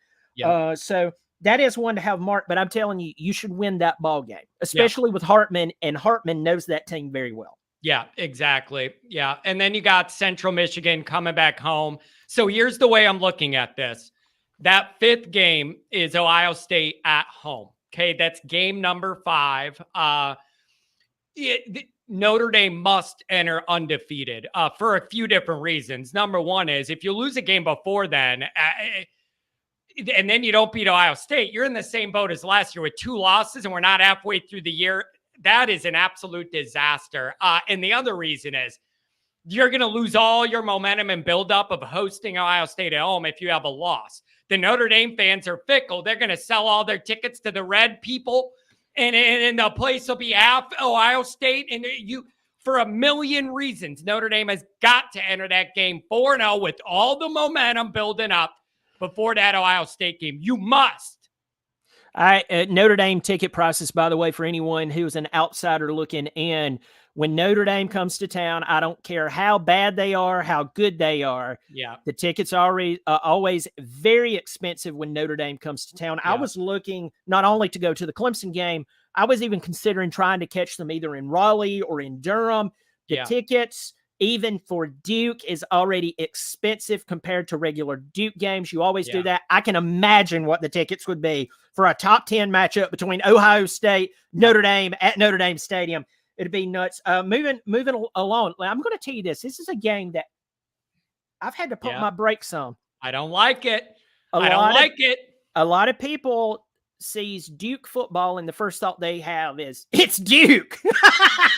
So that is one to have marked, but I'm telling you, you should win that ball game, especially with Hartman, and Hartman knows that team very well. Yeah, exactly. Yeah. And then you got Central Michigan coming back home. So here's the way I'm looking at this. That 5th game is Ohio State at home. Okay. That's game number 5. Notre Dame must enter undefeated for a few different reasons. Number one is if you lose a game before then, and then you don't beat Ohio State, you're in the same boat as last year with 2 losses and we're not halfway through the year. That is an absolute disaster. And the other reason is you're going to lose all your momentum and buildup of hosting Ohio State at home if you have a loss. The Notre Dame fans are fickle. They're going to sell all their tickets to the red people, and the place will be half Ohio State. And you, for a million reasons, Notre Dame has got to enter that game 4-0 with all the momentum building up before that Ohio State game. You must. Notre Dame ticket prices, by the way, for anyone who's an outsider looking in, when Notre Dame comes to town, I don't care how bad they are, how good they are. Yeah. The tickets are always very expensive when Notre Dame comes to town. Yeah. I was looking not only to go to the Clemson game, I was even considering trying to catch them either in Raleigh or in Durham. The tickets, even for Duke, is already expensive compared to regular Duke games. You always do that. I can imagine what the tickets would be for a top 10 matchup between Ohio State, Notre Dame at Notre Dame Stadium. It'd be nuts. Moving along, I'm going to tell you this. This is a game that I've had to put my brakes on. I don't like it. I don't like it. A lot of people sees Duke football and the first thought they have is it's Duke.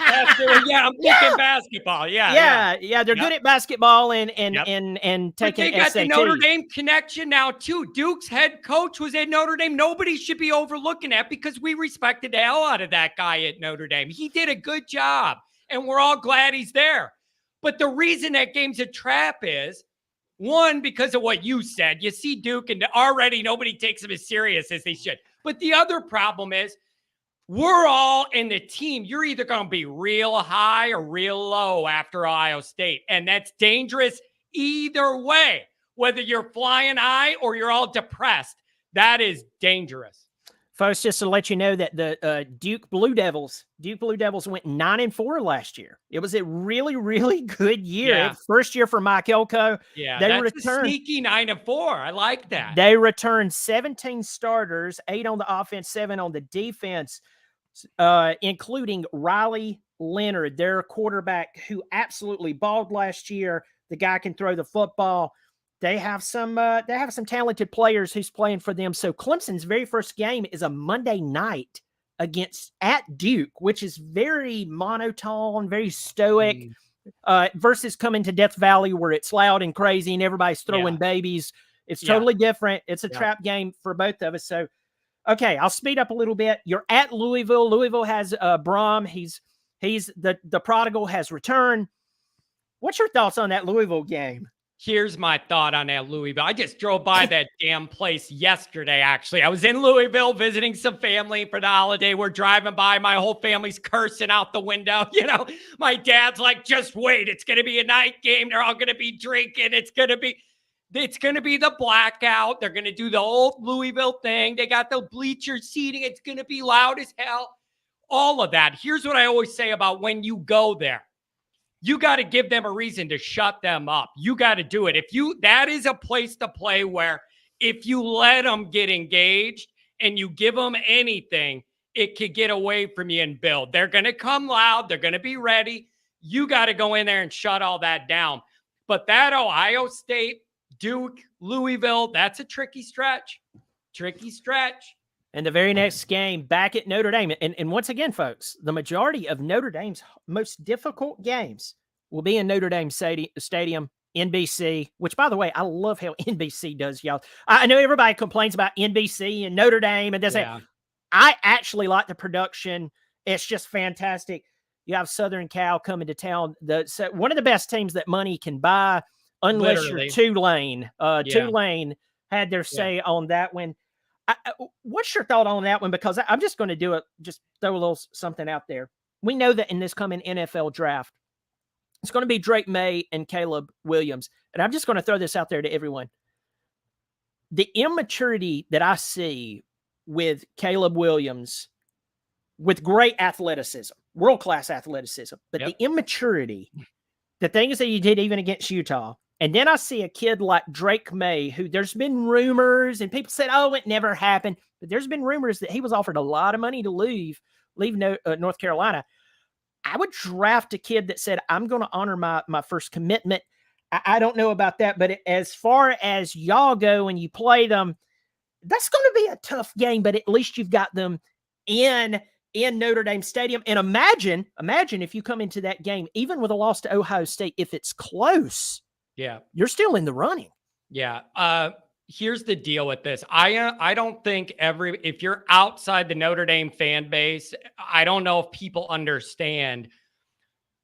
I'm thinking basketball. They're good at basketball and taking but they got SAT. the Notre Dame connection now too. Duke's head coach was at Notre Dame. Nobody should be overlooking that because we respected the hell out of that guy at Notre Dame. He did a good job and we're all glad he's there. But the reason that game's a trap is, one, because of what you said. You see Duke and already nobody takes them as serious as they should. But the other problem is we're all in the team. You're either going to be real high or real low after Ohio State. And that's dangerous either way. Whether you're flying high or you're all depressed, that is dangerous. Folks, just to let you know that the Duke Blue Devils went 9-4 last year. It was a really, really good year. Yeah. First year for Mike Elko. Yeah, they that's returned a sneaky 9-4. I like that. They returned 17 starters, 8 on the offense, 7 on the defense, including Riley Leonard, their quarterback, who absolutely balled last year. The guy can throw the football. They have some talented players who's playing for them. So Clemson's very first game is a Monday night at Duke, which is very monotone, very stoic, versus coming to Death Valley where it's loud and crazy and everybody's throwing babies. It's totally different. It's a trap game for both of us. So, okay, I'll speed up a little bit. You're at Louisville. Louisville has Brom. He's the prodigal has returned. What's your thoughts on that Louisville game? Here's my thought on that Louisville. I just drove by that damn place yesterday, actually. I was in Louisville visiting some family for the holiday. We're driving by. My whole family's cursing out the window. You know, my dad's like, just wait. It's going to be a night game. They're all going to be drinking. It's going to be the blackout. They're going to do the old Louisville thing. They got the bleacher seating. It's going to be loud as hell. All of that. Here's what I always say about when you go there. You got to give them a reason to shut them up. You got to do it. That is a place to play where if you let them get engaged and you give them anything, it could get away from you and build. They're going to come loud. They're going to be ready. You got to go in there and shut all that down. But that Ohio State, Duke, Louisville, that's a tricky stretch. And the very next game back at Notre Dame. And once again, folks, the majority of Notre Dame's most difficult games will be in Notre Dame Stadium, NBC, which, by the way, I love how NBC does, y'all. I know everybody complains about NBC and Notre Dame and does that. I actually like the production. It's just fantastic. You have Southern Cal coming to town. One of the best teams that money can buy, unless you're Tulane. Tulane had their say on that one. What's your thought on that one? Because I'm just going to just throw a little something out there. We know that in this coming NFL draft, it's going to be Drake May and Caleb Williams. And I'm just going to throw this out there to everyone. The immaturity that I see with Caleb Williams, with great athleticism, world-class athleticism, but the immaturity, the things that he did even against Utah. And then I see a kid like Drake May, who there's been rumors and people said, oh, it never happened. But there's been rumors that he was offered a lot of money to leave North Carolina. I would draft a kid that said, I'm going to honor my first commitment. I don't know about that, but as far as y'all go and you play them, that's going to be a tough game, but at least you've got them in Notre Dame Stadium. And imagine if you come into that game, even with a loss to Ohio State, if it's close, you're still in the running. Yeah. Here's the deal with this. I don't think if you're outside the Notre Dame fan base, I don't know if people understand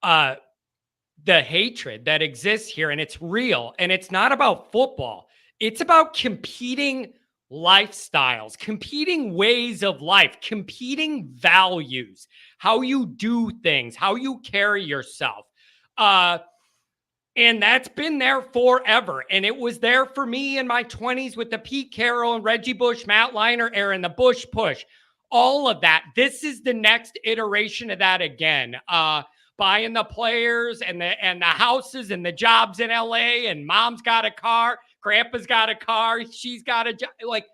the hatred that exists here, and it's real. And it's not about football. It's about competing lifestyles, competing ways of life, competing values, how you do things, how you carry yourself. And that's been there forever. And it was there for me in my 20s with the Pete Carroll and Reggie Bush, Matt Leinart era, and the Bush push, all of that. This is the next iteration of that again. Buying the players and the houses and the jobs in LA, and mom's got a car, grandpa's got a car, she's got a job. Like,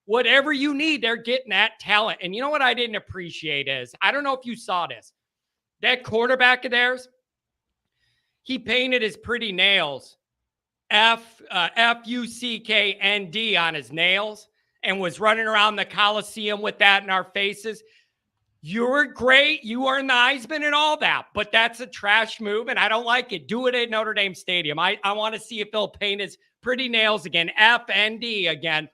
whatever you need, they're getting that talent. And you know what I didn't appreciate is, I don't know if you saw this, that quarterback of theirs, he painted his pretty nails Fucknd on his nails and was running around the Coliseum with that in our faces. You're great. You are in the Heisman and all that, but that's a trash move, and I don't like it. Do it at Notre Dame Stadium. I want to see if he'll paint his pretty nails again. FND again.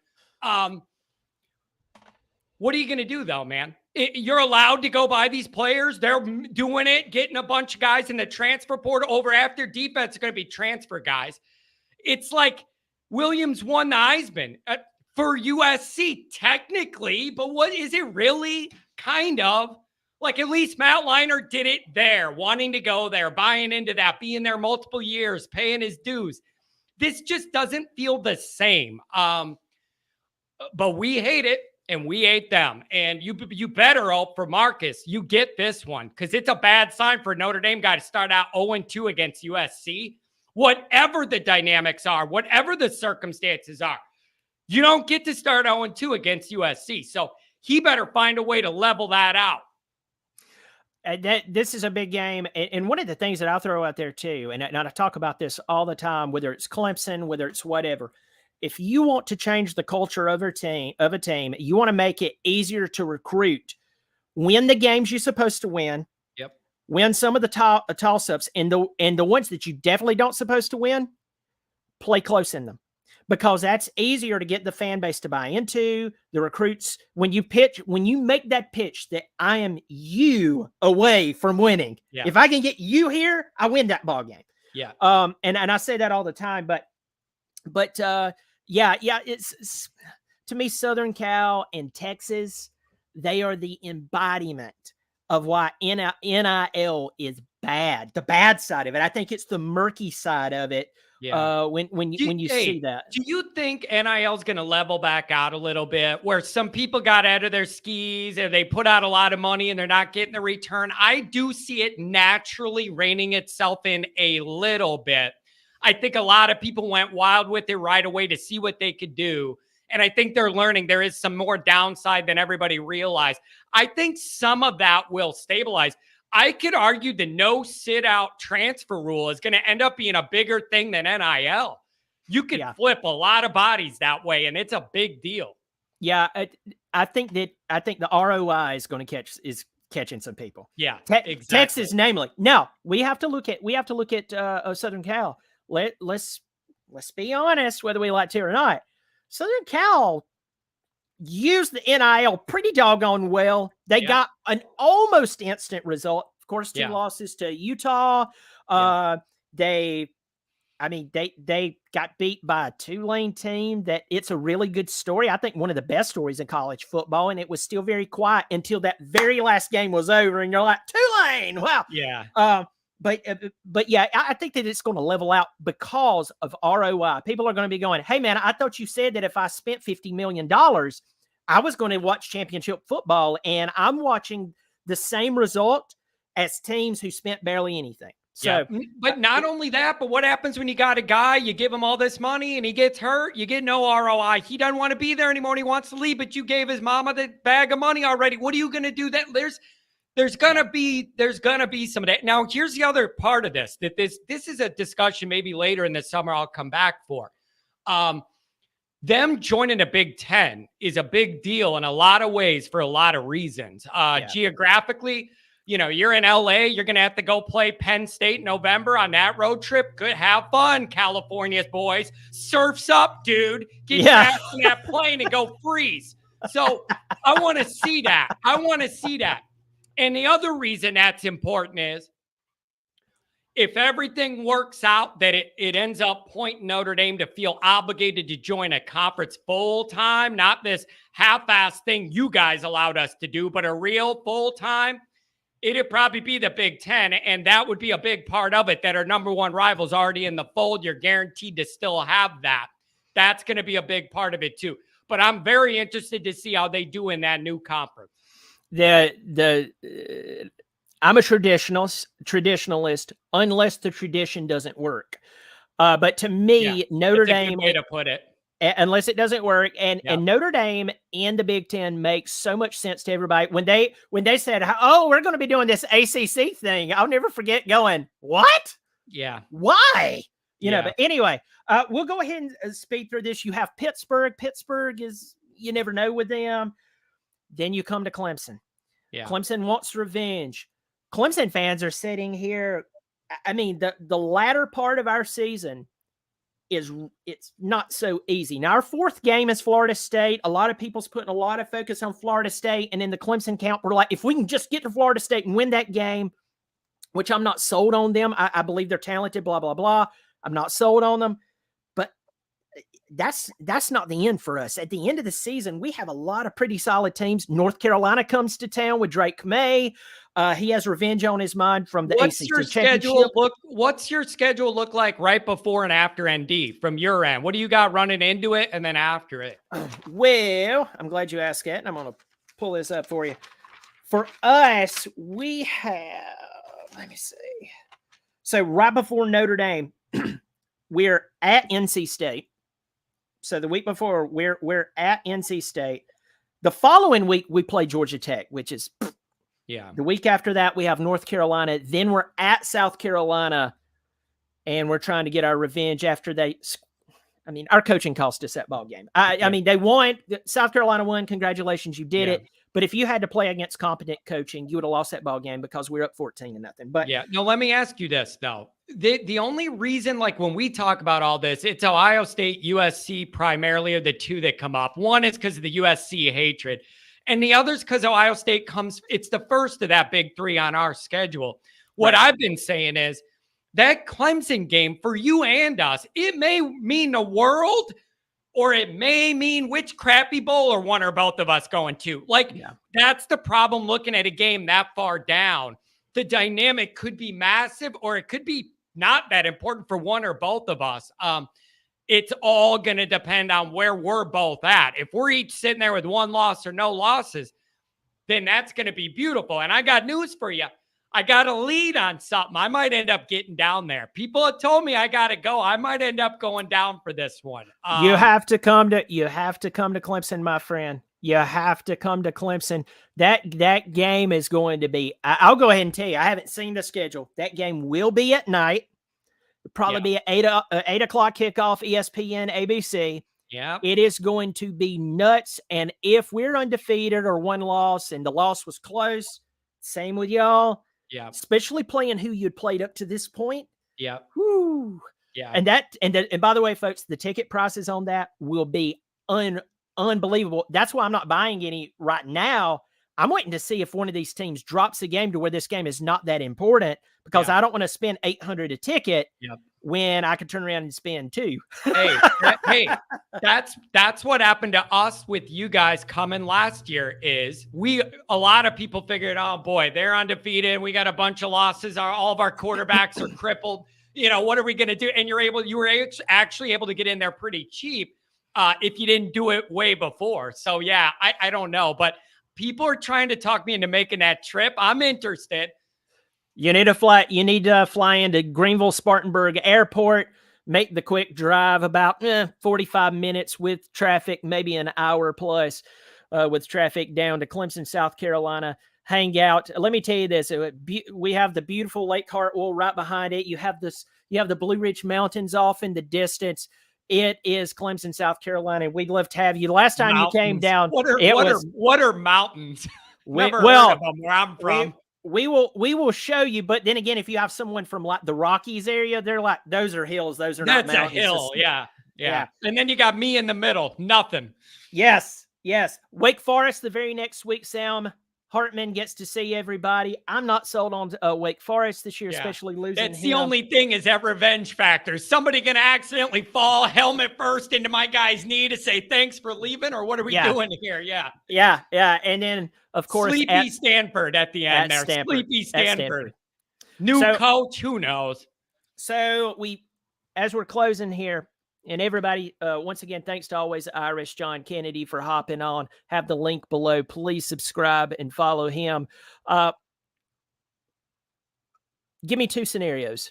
What are you going to do, though, man? You're allowed to go buy these players. They're doing it, getting a bunch of guys in the transfer portal over after defense are going to be transfer guys. It's like Williams won the Heisman for USC, technically, but what is it really? Kind of. Like, at least Matt Leinart did it there, wanting to go there, buying into that, being there multiple years, paying his dues. This just doesn't feel the same. But we hate it, and we hate them. And you better hope for Marcus, you get this one, because it's a bad sign for a Notre Dame guy to start out 0-2 against USC. Whatever the dynamics are, whatever the circumstances are, you don't get to start 0-2 against USC. So he better find a way to level that out. This is a big game. And one of the things that I'll throw out there too, and I talk about this all the time, whether it's Clemson, whether it's whatever, if you want to change the culture of a team, you want to make it easier to recruit, win the games you're supposed to win, win some of the toss-ups, and the ones that you definitely don't supposed to win, play close in them. Because that's easier to get the fan base to buy into, the recruits. When you make that pitch that I am you away from winning. Yeah. If I can get you here, I win that ball game. Yeah. And I say that all the time, but it's to me, Southern Cal and Texas, they are the embodiment of why NIL is bad, the bad side of it. I think it's the murky side of it. Yeah. When you see that, do you think NIL is going to level back out a little bit, where some people got out of their skis and they put out a lot of money and they're not getting the return? I do see it naturally reining itself in a little bit. I think a lot of people went wild with it right away to see what they could do. And I think they're learning there is some more downside than everybody realized. I think some of that will stabilize. I could argue the no sit out transfer rule is going to end up being a bigger thing than NIL. You could flip a lot of bodies that way, and it's a big deal. Yeah, I think the ROI is going to catching some people. Yeah, exactly. Texas, namely. Now we have to look at Southern Cal. Let's be honest, whether we like to or not. Southern Cal used the NIL pretty doggone well. They got an almost instant result. Of course, 2 losses to Utah. They got beat by a Tulane team that it's a really good story. I think one of the best stories in college football, and it was still very quiet until that very last game was over, and you're like, Tulane, wow. Yeah. But yeah, I think that it's going to level out because of ROI. People are going to be going, hey man, I thought you said that if I spent $50 million, I was going to watch championship football, and I'm watching the same result as teams who spent barely anything. Yeah. So, But not only that, but what happens when you got a guy, you give him all this money and he gets hurt, you get no ROI. He doesn't want to be there anymore and he wants to leave, but you gave his mama the bag of money already. What are you going to do? That there's gonna be some of that. Now, here's the other part of this, that this is a discussion maybe later in the summer I'll come back for. Them joining the Big Ten is a big deal in a lot of ways for a lot of reasons. Geographically, you're in LA, you're going to have to go play Penn State in November on that road trip. Good. Have fun, California's boys. Surf's up, dude. Get back in that plane and go freeze. So I want to see that. And the other reason that's important is if everything works out, that it ends up pointing Notre Dame to feel obligated to join a conference full-time, not this half-ass thing you guys allowed us to do, but a real full-time, it'd probably be the Big Ten, and that would be a big part of it, that our number one rival's already in the fold. You're guaranteed to still have that. That's going to be a big part of it, too. But I'm very interested to see how they do in that new conference. I'm a traditionalist unless the tradition doesn't work. But to me, Notre Dame, way to put it, unless it doesn't work, and Notre Dame and the Big Ten makes so much sense to everybody. When they said, "Oh, we're going to be doing this ACC thing," I'll never forget going, "What? Yeah, why?" But anyway, we'll go ahead and speed through this. You have Pittsburgh. Pittsburgh is, you never know with them. Then you come to Clemson. Yeah. Clemson wants revenge. Clemson fans are sitting here. I mean, the latter part of our season it's not so easy. Now, our fourth game is Florida State. A lot of people's putting a lot of focus on Florida State. And in the Clemson camp, we're like, if we can just get to Florida State and win that game, which I'm not sold on them. I believe they're talented, blah, blah, blah. I'm not sold on them. But that's not the end for us. At the end of the season, we have a lot of pretty solid teams. North Carolina comes to town with Drake May. He has revenge on his mind from the ACC championship. What's your schedule look like right before and after ND from your end? What do you got running into it and then after it? Well, I'm glad you asked that, and I'm going to pull this up for you. For us, we have, let me see. So right before Notre Dame, we're at NC State. So the week before, we're at NC State. The following week, we play Georgia Tech, which is the week after that, we have North Carolina. Then we're at South Carolina, and we're trying to get our revenge after our coaching cost us that ball game. I mean, they won. South Carolina won. Congratulations, you did it. But if you had to play against competent coaching, you would have lost that ball game because we're up 14-0. But no, let me ask you this though. The only reason, like when we talk about all this, it's Ohio State, USC primarily are the two that come up. One is because of the USC hatred, and the other is because Ohio State it's the first of that big three on our schedule. What I've been saying is that Clemson game for you and us, it may mean the world, or it may mean which crappy bowl or one or both of us going to. That's the problem looking at a game that far down. The dynamic could be massive, or it could be not that important for one or both of us. It's all going to depend on where we're both at. If we're each sitting there with one loss or no losses, then that's going to be beautiful. And I got news for you. I got a lead on something. I might end up getting down there. People have told me I got to go. I might end up going down for this one. You have to come to Clemson, my friend. You have to come to Clemson. That game is going to be, I'll go ahead and tell you, I haven't seen the schedule. That game will be at night. It'll probably be at 8 o'clock kickoff, ESPN, ABC. Yeah. It is going to be nuts. And if we're undefeated or one loss and the loss was close, same with y'all. Yeah. Especially playing who you'd played up to this point. Yeah. Whoo. Yeah. And by the way, folks, the ticket prices on that will be unbelievable. That's why I'm not buying any right now. I'm waiting to see if one of these teams drops a game to where this game is not that important, because I don't want to spend $800 a ticket when I could turn around and spend $2. Hey, that's what happened to us with you guys coming last year. Is a lot of people figured, oh boy, they're undefeated. We got a bunch of losses. All of our quarterbacks are crippled. What are we going to do? And you were actually able to get in there pretty cheap if you didn't do it way before. So yeah, I don't know, but people are trying to talk me into making that trip. I'm interested. You need to fly. You need to fly into Greenville Spartanburg Airport. Make the quick drive, about 45 minutes with traffic, maybe an hour plus with traffic, down to Clemson, South Carolina. Hang out. Let me tell you this: we have the beautiful Lake Hartwell right behind it. You have the Blue Ridge Mountains off in the distance. It is Clemson, South Carolina. We'd love to have you. The last time you came down, what are mountains? Never heard of them where I'm from. We will show you, but then again, if you have someone from like the Rockies area, they're like, those are hills, those are not mountains. That's a hill, yeah. And then you got me in the middle, nothing. Yes. Wake Forest the very next week, Sam. Hartman gets to see everybody. I'm not sold on Wake Forest this year, especially losing That's the only thing is that revenge factor. Somebody going to accidentally fall helmet first into my guy's knee to say thanks for leaving, or what are we doing here? Yeah. And then, of course, Sleepy Stanford at the end there. Sleepy Stanford. New coach, who knows? So as we're closing here, and everybody, once again, thanks to always Irish John Kennedy for hopping on. Have the link below. Please subscribe and follow him. Give me two scenarios.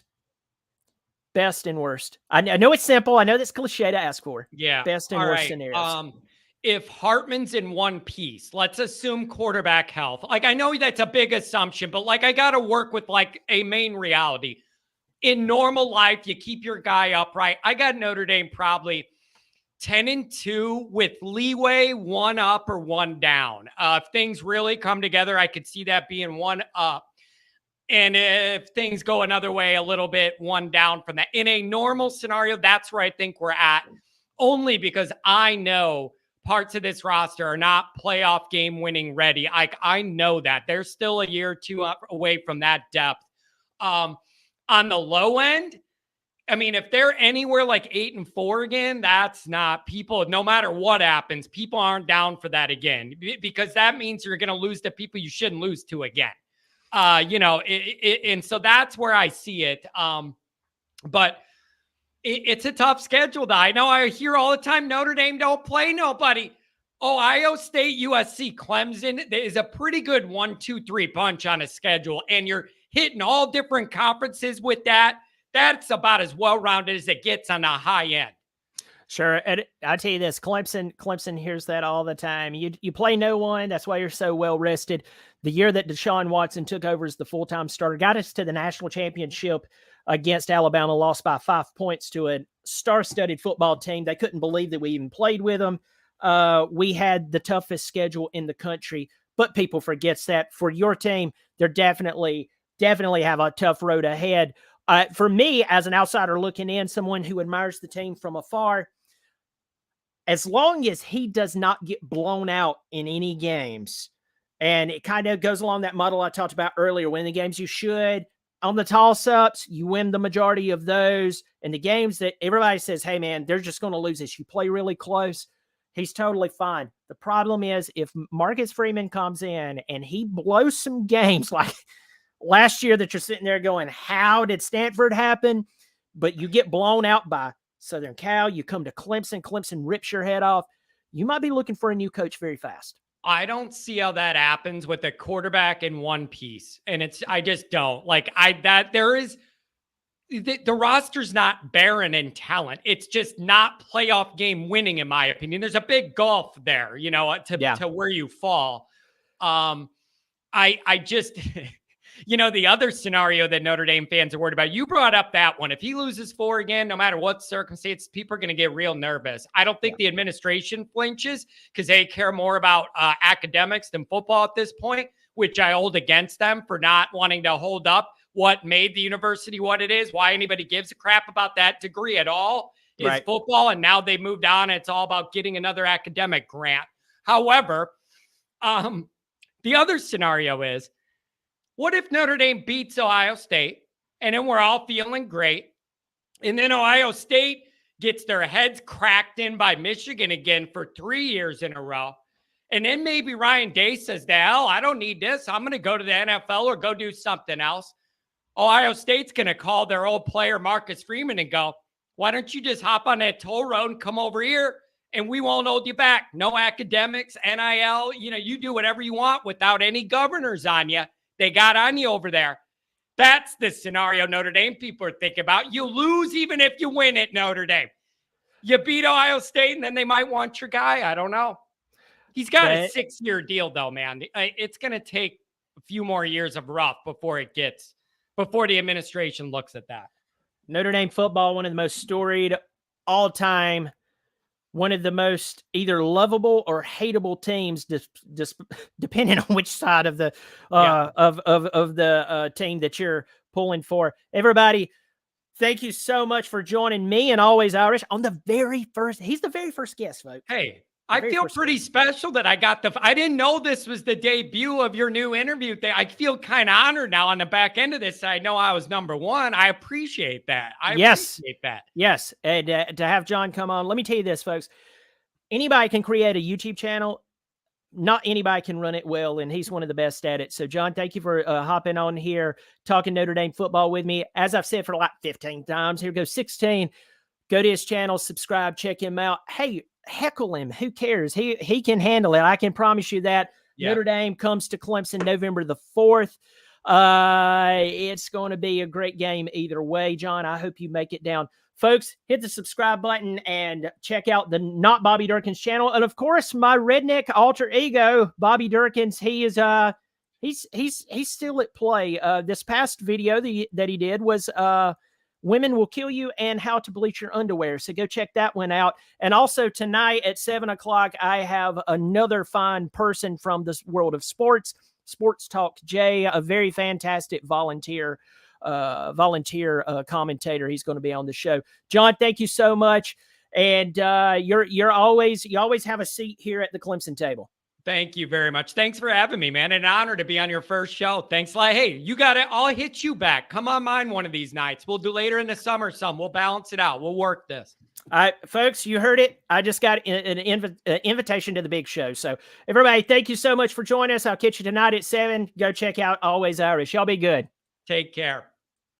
Best and worst. I know it's simple. I know that's cliche to ask for. Yeah. Best and worst scenarios. If Hartman's in one piece, let's assume quarterback health. Like, I know that's a big assumption, but like, I got to work with like a main reality. In normal life, you keep your guy upright. I got Notre Dame probably 10-2 with leeway, 1 up or 1 down. If things really come together, I could see that being 1 up. And if things go another way, a little bit 1 down from that. In a normal scenario, that's where I think we're at. Only because I know parts of this roster are not playoff game winning ready. I know that. They're still a year or two away from that depth. On the low end, I mean, if they're anywhere like 8-4 again, that's not people, no matter what happens, people aren't down for that again, because that means you're going to lose to people you shouldn't lose to again. And so that's where I see it. But it's a tough schedule. I know I hear all the time, Notre Dame don't play nobody. Ohio State, USC, Clemson is a pretty good 1-2-3 punch on a schedule. And you're hitting all different conferences with that. That's about as well-rounded as it gets on the high end. Sure. And I tell you this, Clemson hears that all the time. You play no one. That's why you're so well rested. The year that Deshaun Watson took over as the full-time starter, got us to the national championship against Alabama, lost by 5 points to a star-studded football team. They couldn't believe that we even played with them. We had the toughest schedule in the country, but people forgets that. For your team, they're definitely have a tough road ahead. For me, as an outsider looking in, someone who admires the team from afar, as long as he does not get blown out in any games, and it kind of goes along that model I talked about earlier, win the games you should. On the toss-ups, you win the majority of those. And the games that everybody says, hey, man, they're just going to lose this, you play really close, he's totally fine. The problem is if Marcus Freeman comes in and he blows some games like last year that you're sitting there going, how did Stanford happen? But you get blown out by Southern Cal. You come to Clemson. Clemson rips your head off. You might be looking for a new coach very fast. I don't see how that happens with a quarterback in one piece. And I just don't. The roster's not barren in talent. It's just not playoff game winning, in my opinion. There's a big gulf there, to where you fall. I just... the other scenario that Notre Dame fans are worried about, you brought up that one. If he loses 4 again, no matter what circumstance, people are going to get real nervous. I don't think the administration flinches because they care more about academics than football at this point, which I hold against them for not wanting to hold up what made the university what it is. Why anybody gives a crap about that degree at all is football. And now they moved on. And it's all about getting another academic grant. However, the other scenario is, what if Notre Dame beats Ohio State and then we're all feeling great, and then Ohio State gets their heads cracked in by Michigan again for 3 years in a row, and then maybe Ryan Day says, the hell, I don't need this. I'm going to go to the NFL or go do something else. Ohio State's going to call their old player Marcus Freeman and go, why don't you just hop on that toll road and come over here and we won't hold you back. No academics, NIL, you do whatever you want without any governors on you. They got on you over there. That's the scenario Notre Dame people are thinking about. You lose even if you win at Notre Dame. You beat Ohio State, and then they might want your guy. I don't know. He's got a 6-year deal, though, man. It's going to take a few more years of rough before the administration looks at that. Notre Dame football, one of the most storied all time, one of the most either lovable or hateable teams, depending on which side of the team that you're pulling for. Everybody, thank you so much for joining me and Always Irish on the very first. He's the very first guest, folks. Hey, I feel pretty special that I got I didn't know this was the debut of your new interview thing. I feel kind of honored now on the back end of this. I know I was number one. I appreciate that. Appreciate that. Yes. And to have John come on, let me tell you this, folks. Anybody can create a YouTube channel. Not anybody can run it well, and he's one of the best at it. So, John, thank you for hopping on here, talking Notre Dame football with me. As I've said for like 15 times, here goes 16. Go to his channel, subscribe, check him out. Hey, heckle him. Who cares? He can handle it. I can promise you that. Yeah. Notre Dame comes to Clemson November the 4th. It's going to be a great game either way, John. I hope you make it down. Folks, hit the subscribe button and check out the Not Bobby Durkins channel. And of course, my redneck alter ego, Bobby Durkins, he is he's still at play. This past video that he did was Women Will Kill You and How to Bleach Your Underwear. So go check that one out. And also tonight at 7 o'clock, I have another fine person from the world of sports, Sports Talk Jay, a very fantastic volunteer commentator. He's going to be on the show. John, thank you so much. And you always have a seat here at the Clemson table. Thank you very much. Thanks for having me, man. An honor to be on your first show. Thanks. Hey, you got it. I'll hit you back. Come on mine one of these nights. We'll do later in the summer some. We'll balance it out. We'll work this. All right, folks, you heard it. I just got an invitation to the big show. So everybody, thank you so much for joining us. I'll catch you tonight at 7. Go check out Always Irish. Y'all be good. Take care.